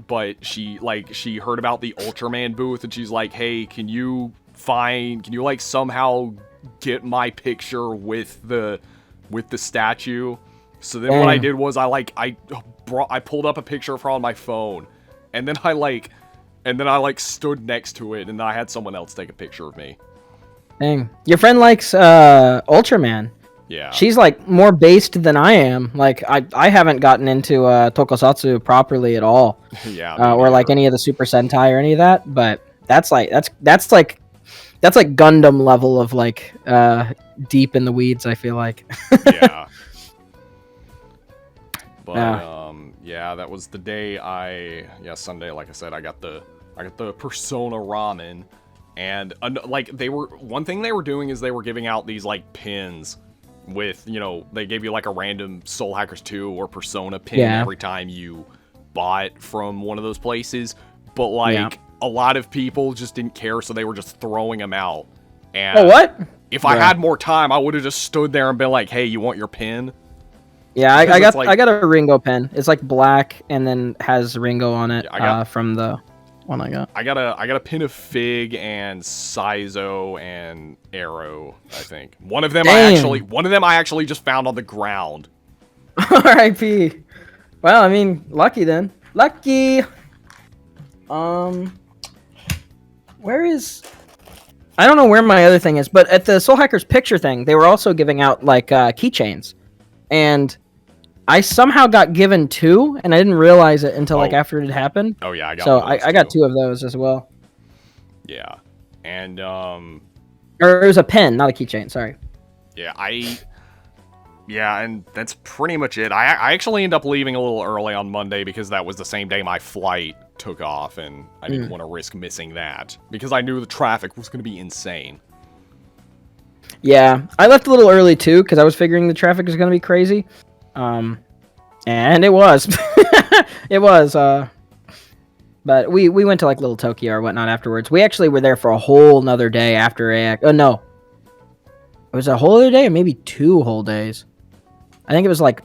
but she heard about the Ultraman booth and she's like, hey, can you like somehow get my picture with the statue? So then what I did was I pulled up a picture of her on my phone, and then I stood next to it, and then I had someone else take a picture of me. Dang, your friend likes Ultraman. Yeah, she's like more based than I am. Like I haven't gotten into Tokusatsu properly at all. Yeah, or like any of the Super Sentai or any of that. But that's like Gundam level of like deep in the weeds, I feel like. Yeah. But yeah, that was the day Sunday, like I said, I got the Persona ramen, and one thing they were doing is they were giving out these like pins with, they gave you like a random Soul Hackers 2 or Persona pin every time you bought from one of those places, but a lot of people just didn't care, so they were just throwing them out. And what? If I had more time, I would have just stood there and been like, "Hey, you want your pin?" Yeah, I got a Ringo pen. It's like black and then has Ringo on it from the one I got. I got a pin of Fig and Saizo and Arrow, I think. One of them I actually just found on the ground. R.I.P. Well, I mean, lucky then. Lucky. Where is? I don't know where my other thing is, but at the Soul Hackers picture thing, they were also giving out like keychains, and I somehow got given 2, and I didn't realize it until like after it had happened. Oh yeah, I got. So I got 2 of those as well. Yeah, and or it was a pen, not a keychain. Sorry. Yeah, and that's pretty much it. I actually ended up leaving a little early on Monday because that was the same day my flight took off, and I didn't want to risk missing that because I knew the traffic was going to be insane. Yeah, I left a little early too because I was figuring the traffic was going to be crazy, and it was. It was. But we went to like Little Tokyo or whatnot afterwards. We actually were there for a whole nother day after AX. Oh no, it was a whole other day, or maybe 2 whole days. I think it was like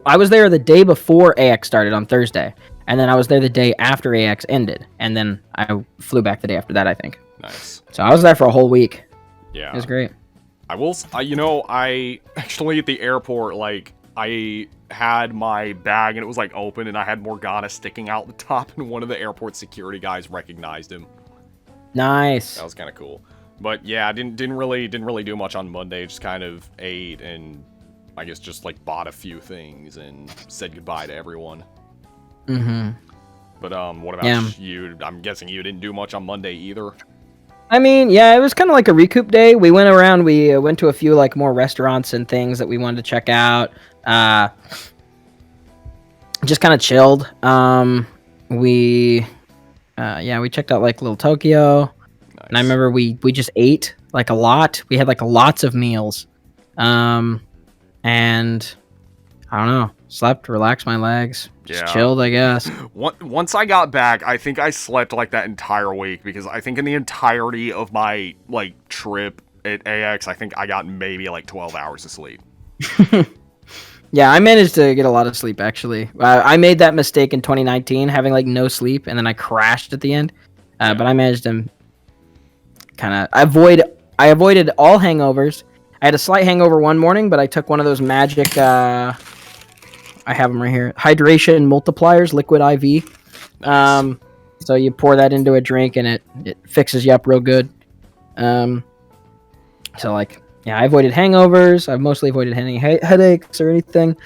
I was there the day before AX started on Thursday, and then I was there the day after AX ended, and then I flew back the day after that, I think. Nice. So I was there for a whole week. Yeah. It was great. I actually at the airport, like, I had my bag and it was like open, and I had Morgana sticking out the top, and one of the airport security guys recognized him. Nice. That was kind of cool. But yeah, I didn't really do much on Monday. Just kind of ate and I guess just like bought a few things and said goodbye to everyone. Mm-hmm. But what about you? I'm guessing you didn't do much on Monday either. I mean, yeah, it was kind of like a recoup day. We went around. We went to a few like more restaurants and things that we wanted to check out. Just kind of chilled. We checked out like Little Tokyo. Nice. And I remember we just ate like a lot. We had like lots of meals. And I don't know, slept, relaxed my legs, just chilled, I guess. Once I got back, I think I slept like that entire week because I think in the entirety of my like trip at AX, I think I got maybe like 12 hours of sleep. Yeah, I managed to get a lot of sleep actually. I made that mistake in 2019, having like no sleep, and then I crashed at the end. But I managed to kind of I avoided all hangovers. I had a slight hangover one morning, but I took one of those magic, I have them right here, hydration multipliers, liquid IV. Nice. So you pour that into a drink, and it fixes you up real good. So, like, yeah, I avoided hangovers. I've mostly avoided any headaches or anything.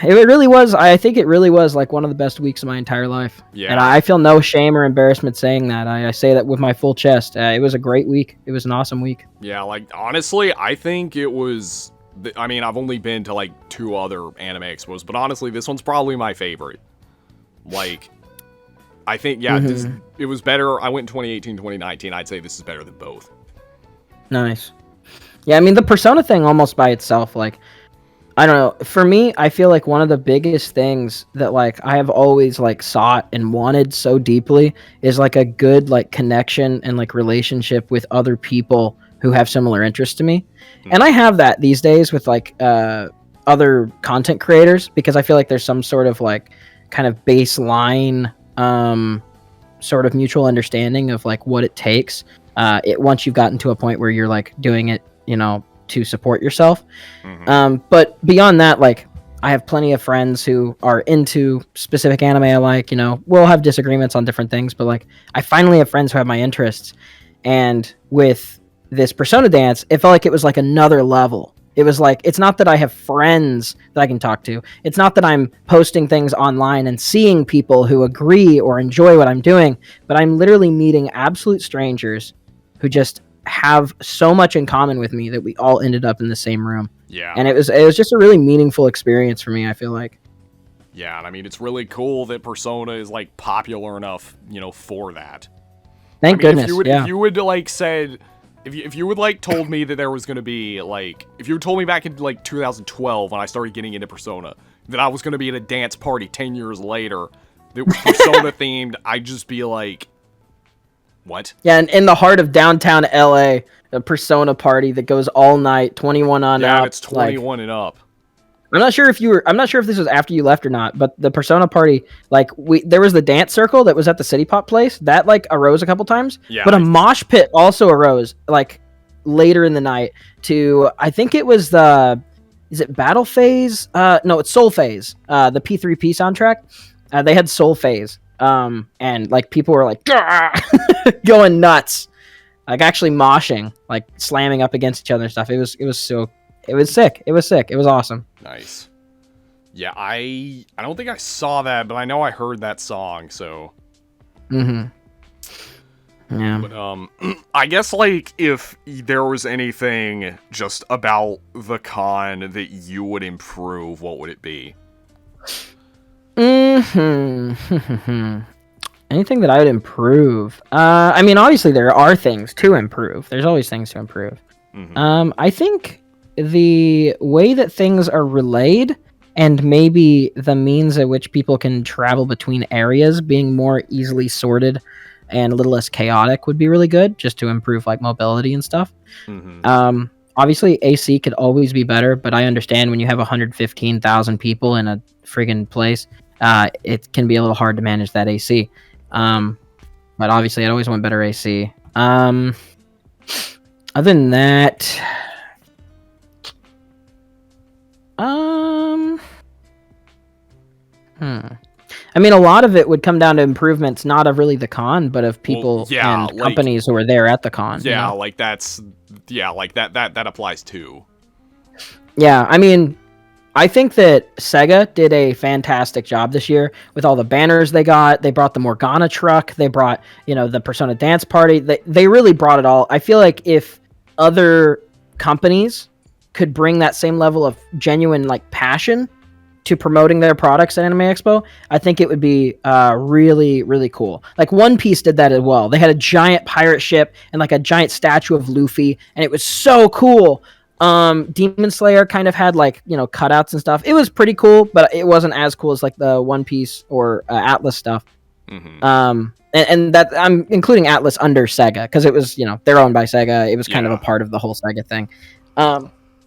It really was, I think it really was, like, one of the best weeks of my entire life. Yeah. And I feel no shame or embarrassment saying that. I say that with my full chest. It was a great week. It was an awesome week. Yeah, like, honestly, I think it was... I mean, I've only been to, like, 2 other anime expos, but honestly, this one's probably my favorite. Like, I think, it was better. I went in 2018, 2019. I'd say this is better than both. Nice. Yeah, I mean, the Persona thing almost by itself, like... I don't know. For me, I feel like one of the biggest things that like I have always like sought and wanted so deeply is like a good like connection and like relationship with other people who have similar interests to me. And I have that these days with like other content creators because I feel like there's some sort of like kind of baseline sort of mutual understanding of like what it takes once you've gotten to a point where you're like doing it, you know, to support yourself. But beyond that, like I have plenty of friends who are into specific anime I like, you know, we'll have disagreements on different things, but like I finally have friends who have my interests. And with this Persona dance, it felt like it was like another level. It was like, it's not that I have friends that I can talk to. It's not that I'm posting things online and seeing people who agree or enjoy what I'm doing, but I'm literally meeting absolute strangers who just have so much in common with me that we all ended up in the same room. Yeah. And it was just a really meaningful experience for me, I feel like. Yeah, and I mean, it's really cool that Persona is, like, popular enough, you know, for that. Thank goodness, if you would, like, said... If you would, like, told me that there was going to be, like... If you told me back in, like, 2012 when I started getting into Persona that I was going to be at a dance party 10 years later that was Persona-themed, I'd just be like... What? Yeah, and in the heart of downtown LA, a Persona party that goes all night, 21 on up. Yeah, it's 21 and up. I'm not sure if this was after you left or not, but the Persona party, like there was the dance circle that was at the City Pop place that like arose a couple times. Yeah. But a mosh pit also arose like later in the night to I think it was the is it Battle Phase? No, it's Soul Phase. The P3P soundtrack. They had Soul Phase. And like people were like going nuts, like actually moshing, like slamming up against each other and stuff. It was sick. It was awesome. Nice. Yeah, I don't think I saw that, but I know I heard that song, so. Yeah. But I guess like if there was anything just about the con that you would improve, what would it be? Anything that I would improve? I mean, obviously there are things to improve. There's always things to improve. I think the way that things are relayed and maybe the means at which people can travel between areas being more easily sorted and a little less chaotic would be really good, just to improve like mobility and stuff. Obviously AC could always be better, but I understand when you have 115,000 people in a friggin' place, it can be a little hard to manage that AC. But obviously I'd always want better AC. Other than that, I mean, a lot of it would come down to improvements, not of really the con, but of people and companies who are there at the con. Yeah, you know? Like that's, like that applies too. Yeah, I mean, I think that Sega did a fantastic job this year with all the banners they got. They brought the Morgana truck. They brought, the Persona Dance Party. They really brought it all. I feel like if other companies could bring that same level of genuine like passion to promoting their products at Anime Expo, I think it would be really, really cool. Like One Piece did that as well. They had a giant pirate ship and like a giant statue of Luffy, and it was so cool. Demon Slayer kind of had like, cutouts and stuff. It was pretty cool, but it wasn't as cool as like the One Piece or Atlus stuff. And that I'm including Atlus under Sega because it was, they're owned by Sega. It was kind of a part of the whole Sega thing.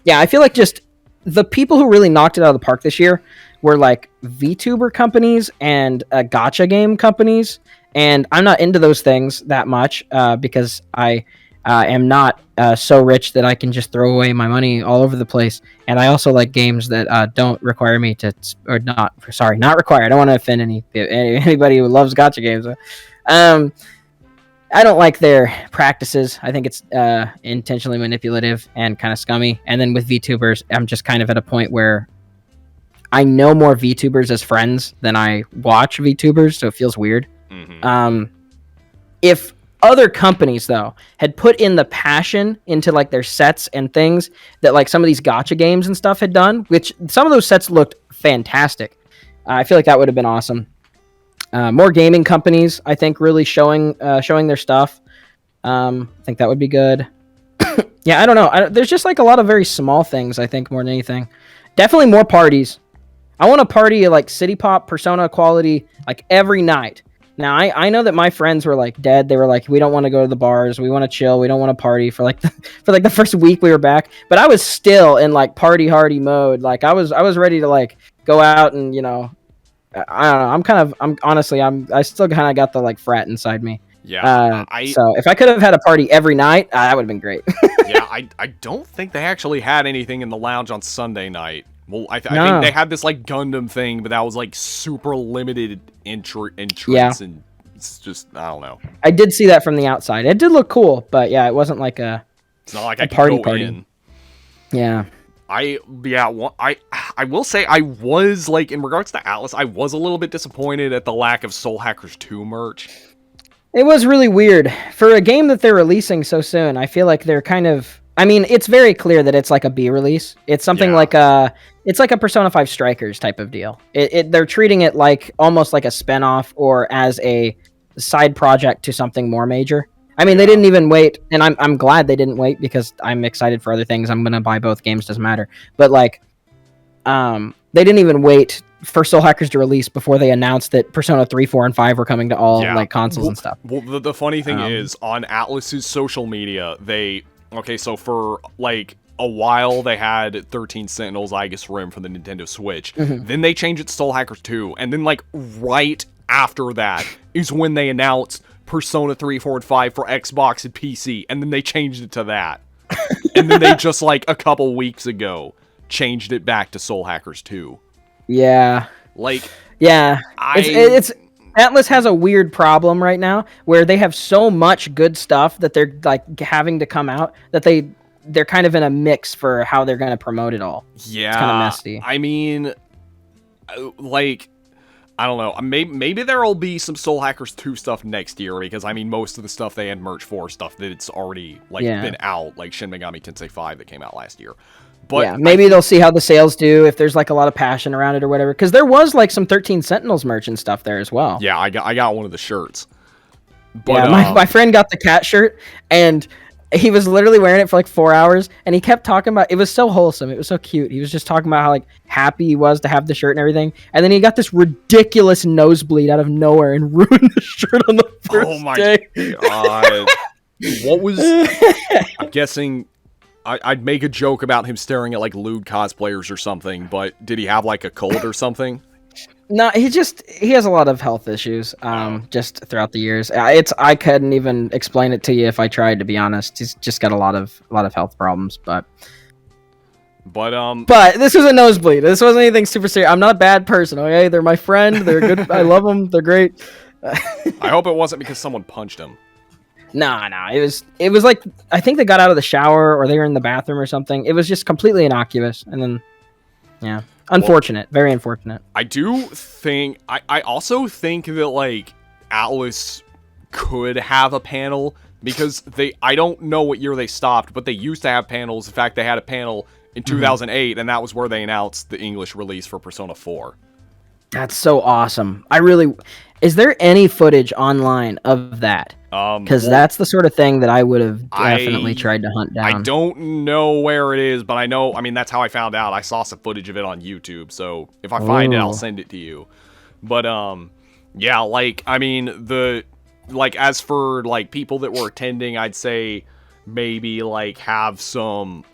Yeah, I feel like just the people who really knocked it out of the park this year were like VTuber companies and gacha game companies. And I'm not into those things that much because I am not so rich that I can just throw away my money all over the place. And I also like games that don't require me to, or not require. I don't want to offend anybody who loves gacha games. I don't like their practices. I think it's intentionally manipulative and kind of scummy. And then with VTubers, I'm just kind of at a point where I know more VTubers as friends than I watch VTubers, so it feels weird. If other companies, though, had put in the passion into like their sets and things that like some of these gacha games and stuff had done, which some of those sets looked fantastic, I feel like that would have been awesome. More gaming companies, I think, really showing their stuff. I think that would be good. Yeah, I don't know. There's just like a lot of very small things, I think, more than anything. Definitely more parties. I want a party like City Pop, Persona quality, like every night. Now, I know that my friends were like dead. They were like, we don't want to go to the bars. We want to chill. We don't want to party for like the first week we were back. But I was still in like party hardy mode. Like I was ready to like go out and, I don't know. I still kind of got the like frat inside me. Yeah. So if I could have had a party every night, that would have been great. Yeah, I don't think they actually had anything in the lounge on Sunday night. Well, I think they had this like Gundam thing, but that was like super limited entrance, and it's just, I don't know. I did see that from the outside. It did look cool, but yeah, it wasn't like it's not like I could go in. Yeah. I will say I was like, in regards to Atlus, I was a little bit disappointed at the lack of Soul Hackers 2 merch. It was really weird for a game that they're releasing so soon. I feel like they're kind of, I mean, it's very clear that it's like a B release. It's something like it's like a Persona 5 Strikers type of deal. They're treating it like almost like a spinoff or as a side project to something more major. I mean, they didn't even wait, and I'm glad they didn't wait because I'm excited for other things. I'm gonna buy both games, doesn't matter. But like, they didn't even wait for Soul Hackers to release before they announced that Persona 3, 4, and 5 were coming to all like consoles and stuff. Well, the funny thing is, on Atlus's social media, so for like a while they had 13 Sentinels Aegis Rim for the Nintendo Switch. Then they changed it to Soul Hackers 2, and then like right after that is when they announced Persona 3, 4, and 5 for Xbox and PC, and then they changed it to that. And then they just like a couple weeks ago changed it back to Soul Hackers 2. Yeah. Like, yeah, it's Atlus has a weird problem right now where they have so much good stuff that they're like having to come out that they're kind of in a mix for how they're going to promote it all. Yeah, it's kind of messy. I mean, like, I don't know. Maybe there'll be some Soul Hackers 2 stuff next year because, I mean, most of the stuff they had merch for stuff that it's already, like, been out, like Shin Megami Tensei 5 that came out last year. But yeah, maybe they'll see how the sales do, if there's, like, a lot of passion around it or whatever. Because there was, like, some 13 Sentinels merch and stuff there as well. Yeah, I got one of the shirts. But, yeah, my friend got the cat shirt, and he was literally wearing it for like 4 hours, and he kept talking about it. Was so wholesome. It was so cute. He was just talking about how like happy he was to have the shirt and everything. And then he got this ridiculous nosebleed out of nowhere and ruined the shirt on the first day. God. What was... I'm guessing... I'd make a joke about him staring at like lewd cosplayers or something, but did he have like a cold or something? No, he has a lot of health issues, just throughout the years. I couldn't even explain it to you if I tried, to be honest. He's just got a lot of health problems, but this was a nosebleed. This wasn't anything super serious. I'm not a bad person, okay? They're my friend. They're good. I love them. They're great. I hope it wasn't because someone punched him. No. It was like, I think they got out of the shower or they were in the bathroom or something. It was just completely innocuous, and then, yeah. Unfortunate. Well, very unfortunate. I do think... I also think that, like, Atlus could have a panel, because I don't know what year they stopped, but they used to have panels. In fact, they had a panel in 2008, and that was where they announced the English release for Persona 4. That's so awesome. Is there any footage online of that? Because that's the sort of thing that I would have definitely tried to hunt down. I don't know where it is, but I know, I mean, that's how I found out. I saw some footage of it on YouTube, so if I find it, I'll send it to you. But, yeah, like, I mean, as for, like, people that were attending, I'd say maybe, like, have some,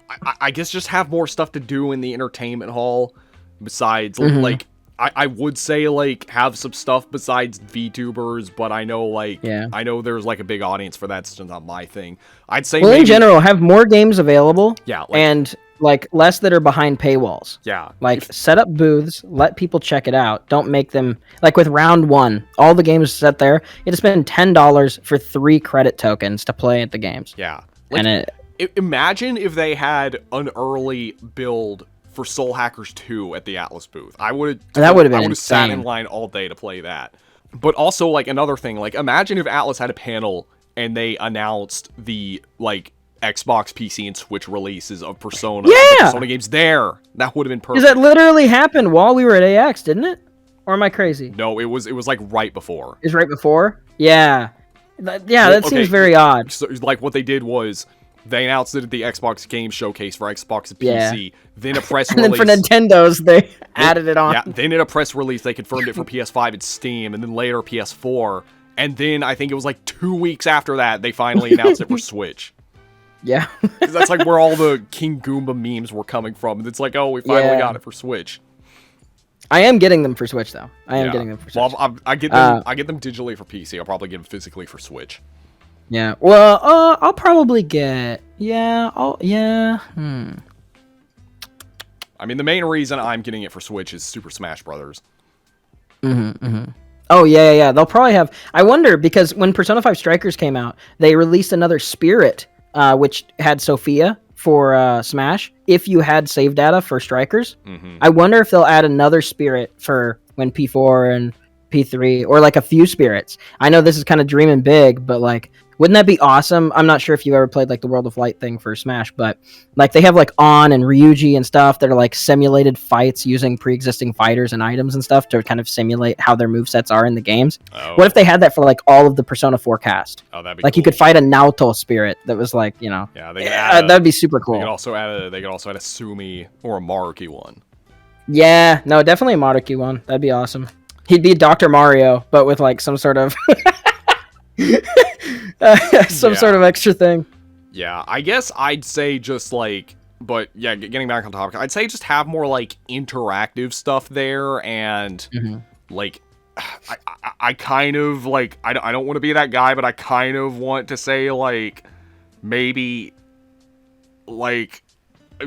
I guess just have more stuff to do in the entertainment hall besides, like, I would say, like, have some stuff besides VTubers, but I know, like, I know there's, like, a big audience for that. It's just not my thing. I'd say in general, have more games available. Yeah. And, like, less that are behind paywalls. Yeah. Like, set up booths, let people check it out. Don't make them... Like, with Round 1, all the games set there, you had to spend $10 for 3 credit tokens to play at the games. Yeah. Like, and imagine if they had an early build for Soul Hackers 2 at the Atlus booth. That would have been sat in line all day to play that. But also, like, another thing, like, imagine if Atlus had a panel and they announced the, like, Xbox, PC, and Switch releases of Persona. Yeah! Persona games there. That would have been perfect. Because that literally happened while we were at AX, didn't it? Or am I crazy? No, it was like right before. It was right before? Yeah. That seems very odd. So, like, what they did was they announced it at the Xbox Game Showcase for Xbox and PC. Then a press release. And then for Nintendo's, they added it on. Yeah, then in a press release, they confirmed it for PS5 and Steam, and then later PS4. And then I think it was like 2 weeks after that, they finally announced it for Switch. Yeah. Because that's like where all the King Goomba memes were coming from. And it's like, oh, we finally got it for Switch. I am getting them for Switch, though. I am getting them for Switch. Well, I get them digitally for PC. I'll probably get them physically for Switch. Yeah. Well, I'll probably get... I mean, the main reason I'm getting it for Switch is Super Smash Brothers. Oh, yeah. They'll probably have... I wonder, because when Persona 5 Strikers came out, they released another Spirit, which had Sophia for Smash, if you had save data for Strikers. I wonder if they'll add another Spirit for when P4 and P3, or like a few Spirits. I know this is kind of dreaming big, but like... Wouldn't that be awesome? I'm not sure if you ever played like the World of Light thing for Smash, but like they have like On and Ryuji and stuff that are like simulated fights using pre-existing fighters and items and stuff to kind of simulate how their movesets are in the games. Oh. What if they had that for like all of the Persona 4 cast? Oh, that'd be like cool. You could fight a Naoto Spirit that was like, you know. Yeah, that'd be super cool. They could also add a Sumi or a Maruki one. Yeah, no, definitely a Maruki one. That'd be awesome. He'd be Dr. Mario, but with like some sort of sort of extra thing. Yeah, I guess I'd say just like, but yeah, getting back on topic, I'd say just have more like interactive stuff there, and like, I kind of like, I don't want to be that guy, but I kind of want to say like, maybe like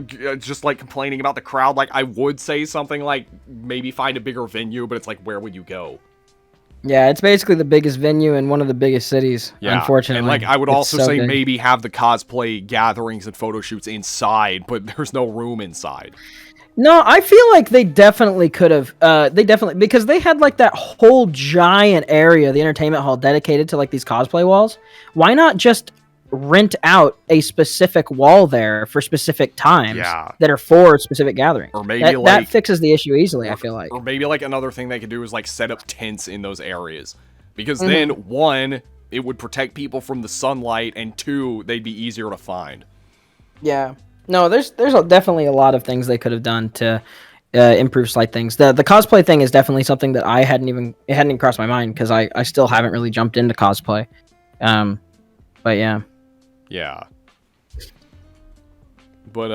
just like complaining about the crowd, like I would say something like maybe find a bigger venue, but it's like, where would you go? Yeah, it's basically the biggest venue in one of the biggest cities, unfortunately. And like I would also say big. maybe have the cosplay gatherings and photo shoots inside, but there's no room inside. No, I feel like they definitely could have. Because they had like that whole giant area, the entertainment hall, dedicated to like these cosplay walls. Why not just rent out a specific wall there for specific times that are for specific gatherings? Or maybe that fixes the issue easily, I feel like. Or maybe like another thing they could do is like set up tents in those areas. Because then, one, it would protect people from the sunlight, and two, they'd be easier to find. Yeah. No, there's definitely a lot of things they could have done to improve slight things. The cosplay thing is definitely something that it hadn't even crossed my mind, because I still haven't really jumped into cosplay. But yeah. Yeah. But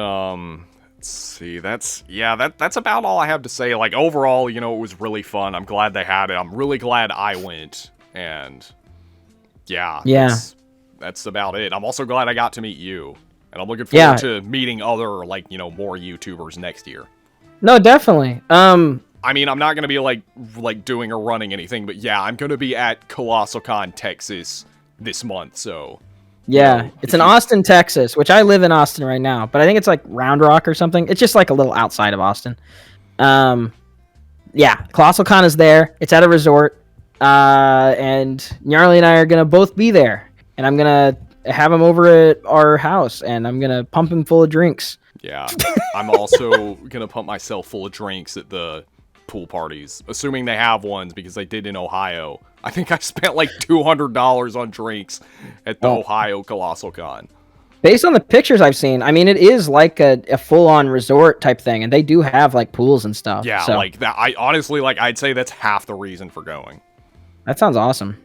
let's see. That's about all I have to say. Like overall, it was really fun. I'm glad they had it. I'm really glad I went. And yeah. That's about it. I'm also glad I got to meet you. And I'm looking forward to meeting other more YouTubers next year. No, definitely. I mean, I'm not gonna be like doing or running anything, but yeah, I'm gonna be at ColossalCon Texas this month, so yeah, it's in Austin, Texas, which I live in Austin right now, but I think it's like Round Rock or something. It's just like a little outside of Austin. Yeah, ColossalCon is there. It's at a resort, and Gnarly and I are gonna both be there, and I'm gonna have him over at our house, and I'm gonna pump him full of drinks. Yeah, I'm also gonna pump myself full of drinks at the pool parties, assuming they have ones, because they did in Ohio. I think I spent like $200 on drinks at the Ohio ColossalCon. Based on the pictures I've seen, I mean, it is like a full-on resort type thing, and they do have like pools and stuff. Yeah, so. like that. I honestly, I'd say that's half the reason for going. That sounds awesome.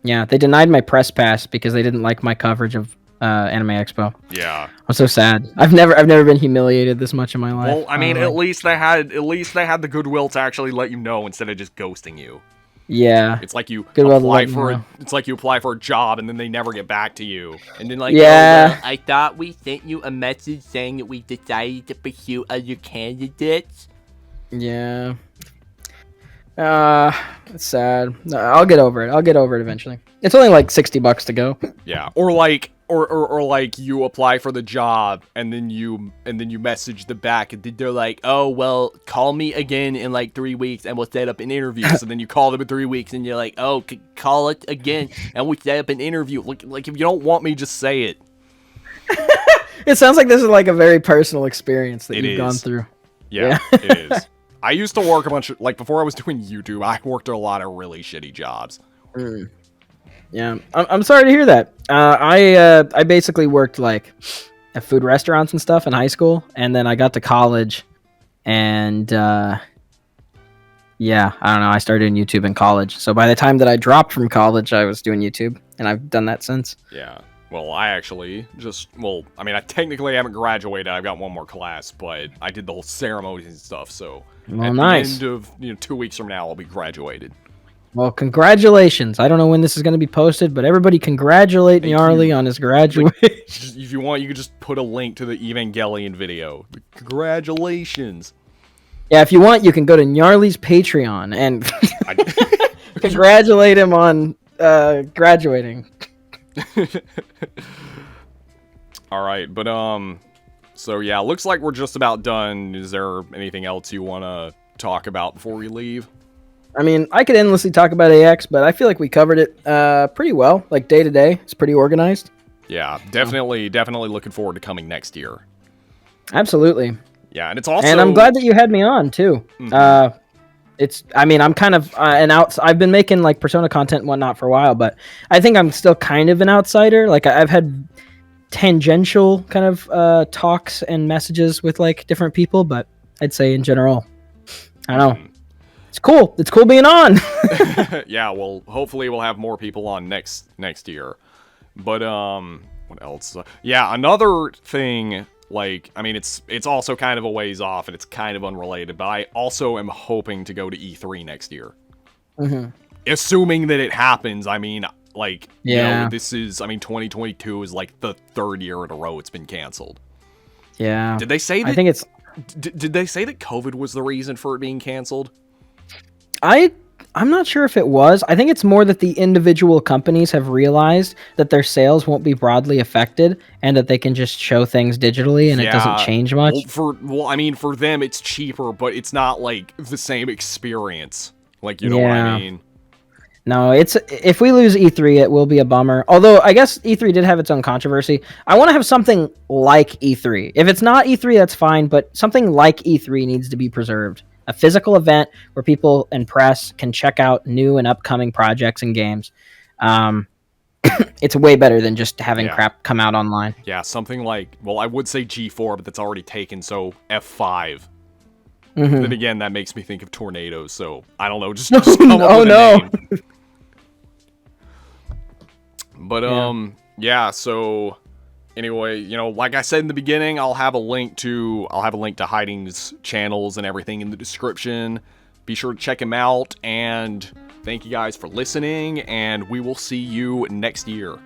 Yeah, they denied my press pass because they didn't like my coverage of Anime Expo. Yeah, I'm so sad. I've never been humiliated this much in my life. Well, I mean, at least they had the goodwill to actually let you know instead of just ghosting you. Yeah, it's like you apply for a job and then they never get back to you, and then I thought we sent you a message saying that we decided to pursue other candidates. Yeah. It's sad. No, I'll get over it. I'll get over it eventually. It's only like $60 to go. Yeah, or like you apply for the job and then you message them back and they're like, oh well, call me again in like 3 weeks and we'll set up an interview. So then you call them in 3 weeks and you're like, oh, call it again and we'll set up an interview. Like if you don't want me, just say it. It sounds like this is like a very personal experience that you've gone through. Yeah, it is. I used to work a bunch of, like, before I was doing YouTube, I worked a lot of really shitty jobs. Yeah, I'm sorry to hear that. I basically worked, like, at food restaurants and stuff in high school, and then I got to college, and, yeah, I don't know, I started doing YouTube in college. So by the time that I dropped from college, I was doing YouTube, and I've done that since. Yeah. Well, I technically haven't graduated. I've got one more class, but I did the whole ceremonies and stuff, so at the end of 2 weeks from now, I'll be graduated. Well, congratulations. I don't know when this is going to be posted, but everybody congratulate Gnarly on his graduation. If you want, you can just put a link to the Evangelion video. Congratulations. Yeah, if you want, you can go to Gnarly's Patreon and congratulate him on graduating. All right, but so yeah, looks like we're just about done. Is there anything else you want to talk about before we leave? I mean, I could endlessly talk about AX, but I feel like we covered it pretty well. Like day to day, it's pretty organized. Yeah, definitely looking forward to coming next year. Absolutely. Yeah, and it's also, and I'm glad that you had me on too. Mm-hmm. I'm kind of I've been making like Persona content and whatnot for a while, but I think I'm still kind of an outsider. Like I've had tangential kind of talks and messages with like different people, but I'd say in general, I don't know. It's cool. It's cool being on. Yeah, well, hopefully we'll have more people on next year. But what else? Yeah, another thing. Like, I mean, it's also kind of a ways off, and it's kind of unrelated, but I also am hoping to go to E3 next year. Mm-hmm. Assuming that it happens, I mean, like, yeah. 2022 is like the third year in a row it's been canceled. Yeah. Did they say that? I think it's. Did they say that COVID was the reason for it being canceled? I'm not sure if it was. I think it's more that the individual companies have realized that their sales won't be broadly affected and that they can just show things digitally and it doesn't change much. I mean, for them it's cheaper, but it's not like the same experience. Like, you know what I mean? No, if we lose E3, it will be a bummer. Although I guess E3 did have its own controversy. I want to have something like E3. If it's not E3, that's fine, but something like E3 needs to be preserved. A physical event where people and press can check out new and upcoming projects and games. It's way better than just having crap come out online. Yeah, something like, well, I would say G4, but that's already taken, so F5. Then again, that makes me think of tornadoes, so I don't know, just come up with a name. But, yeah, so anyway, you know, like I said in the beginning, I'll have a link to Hiding's channels and everything in the description. Be sure to check him out, and thank you guys for listening, and we will see you next year.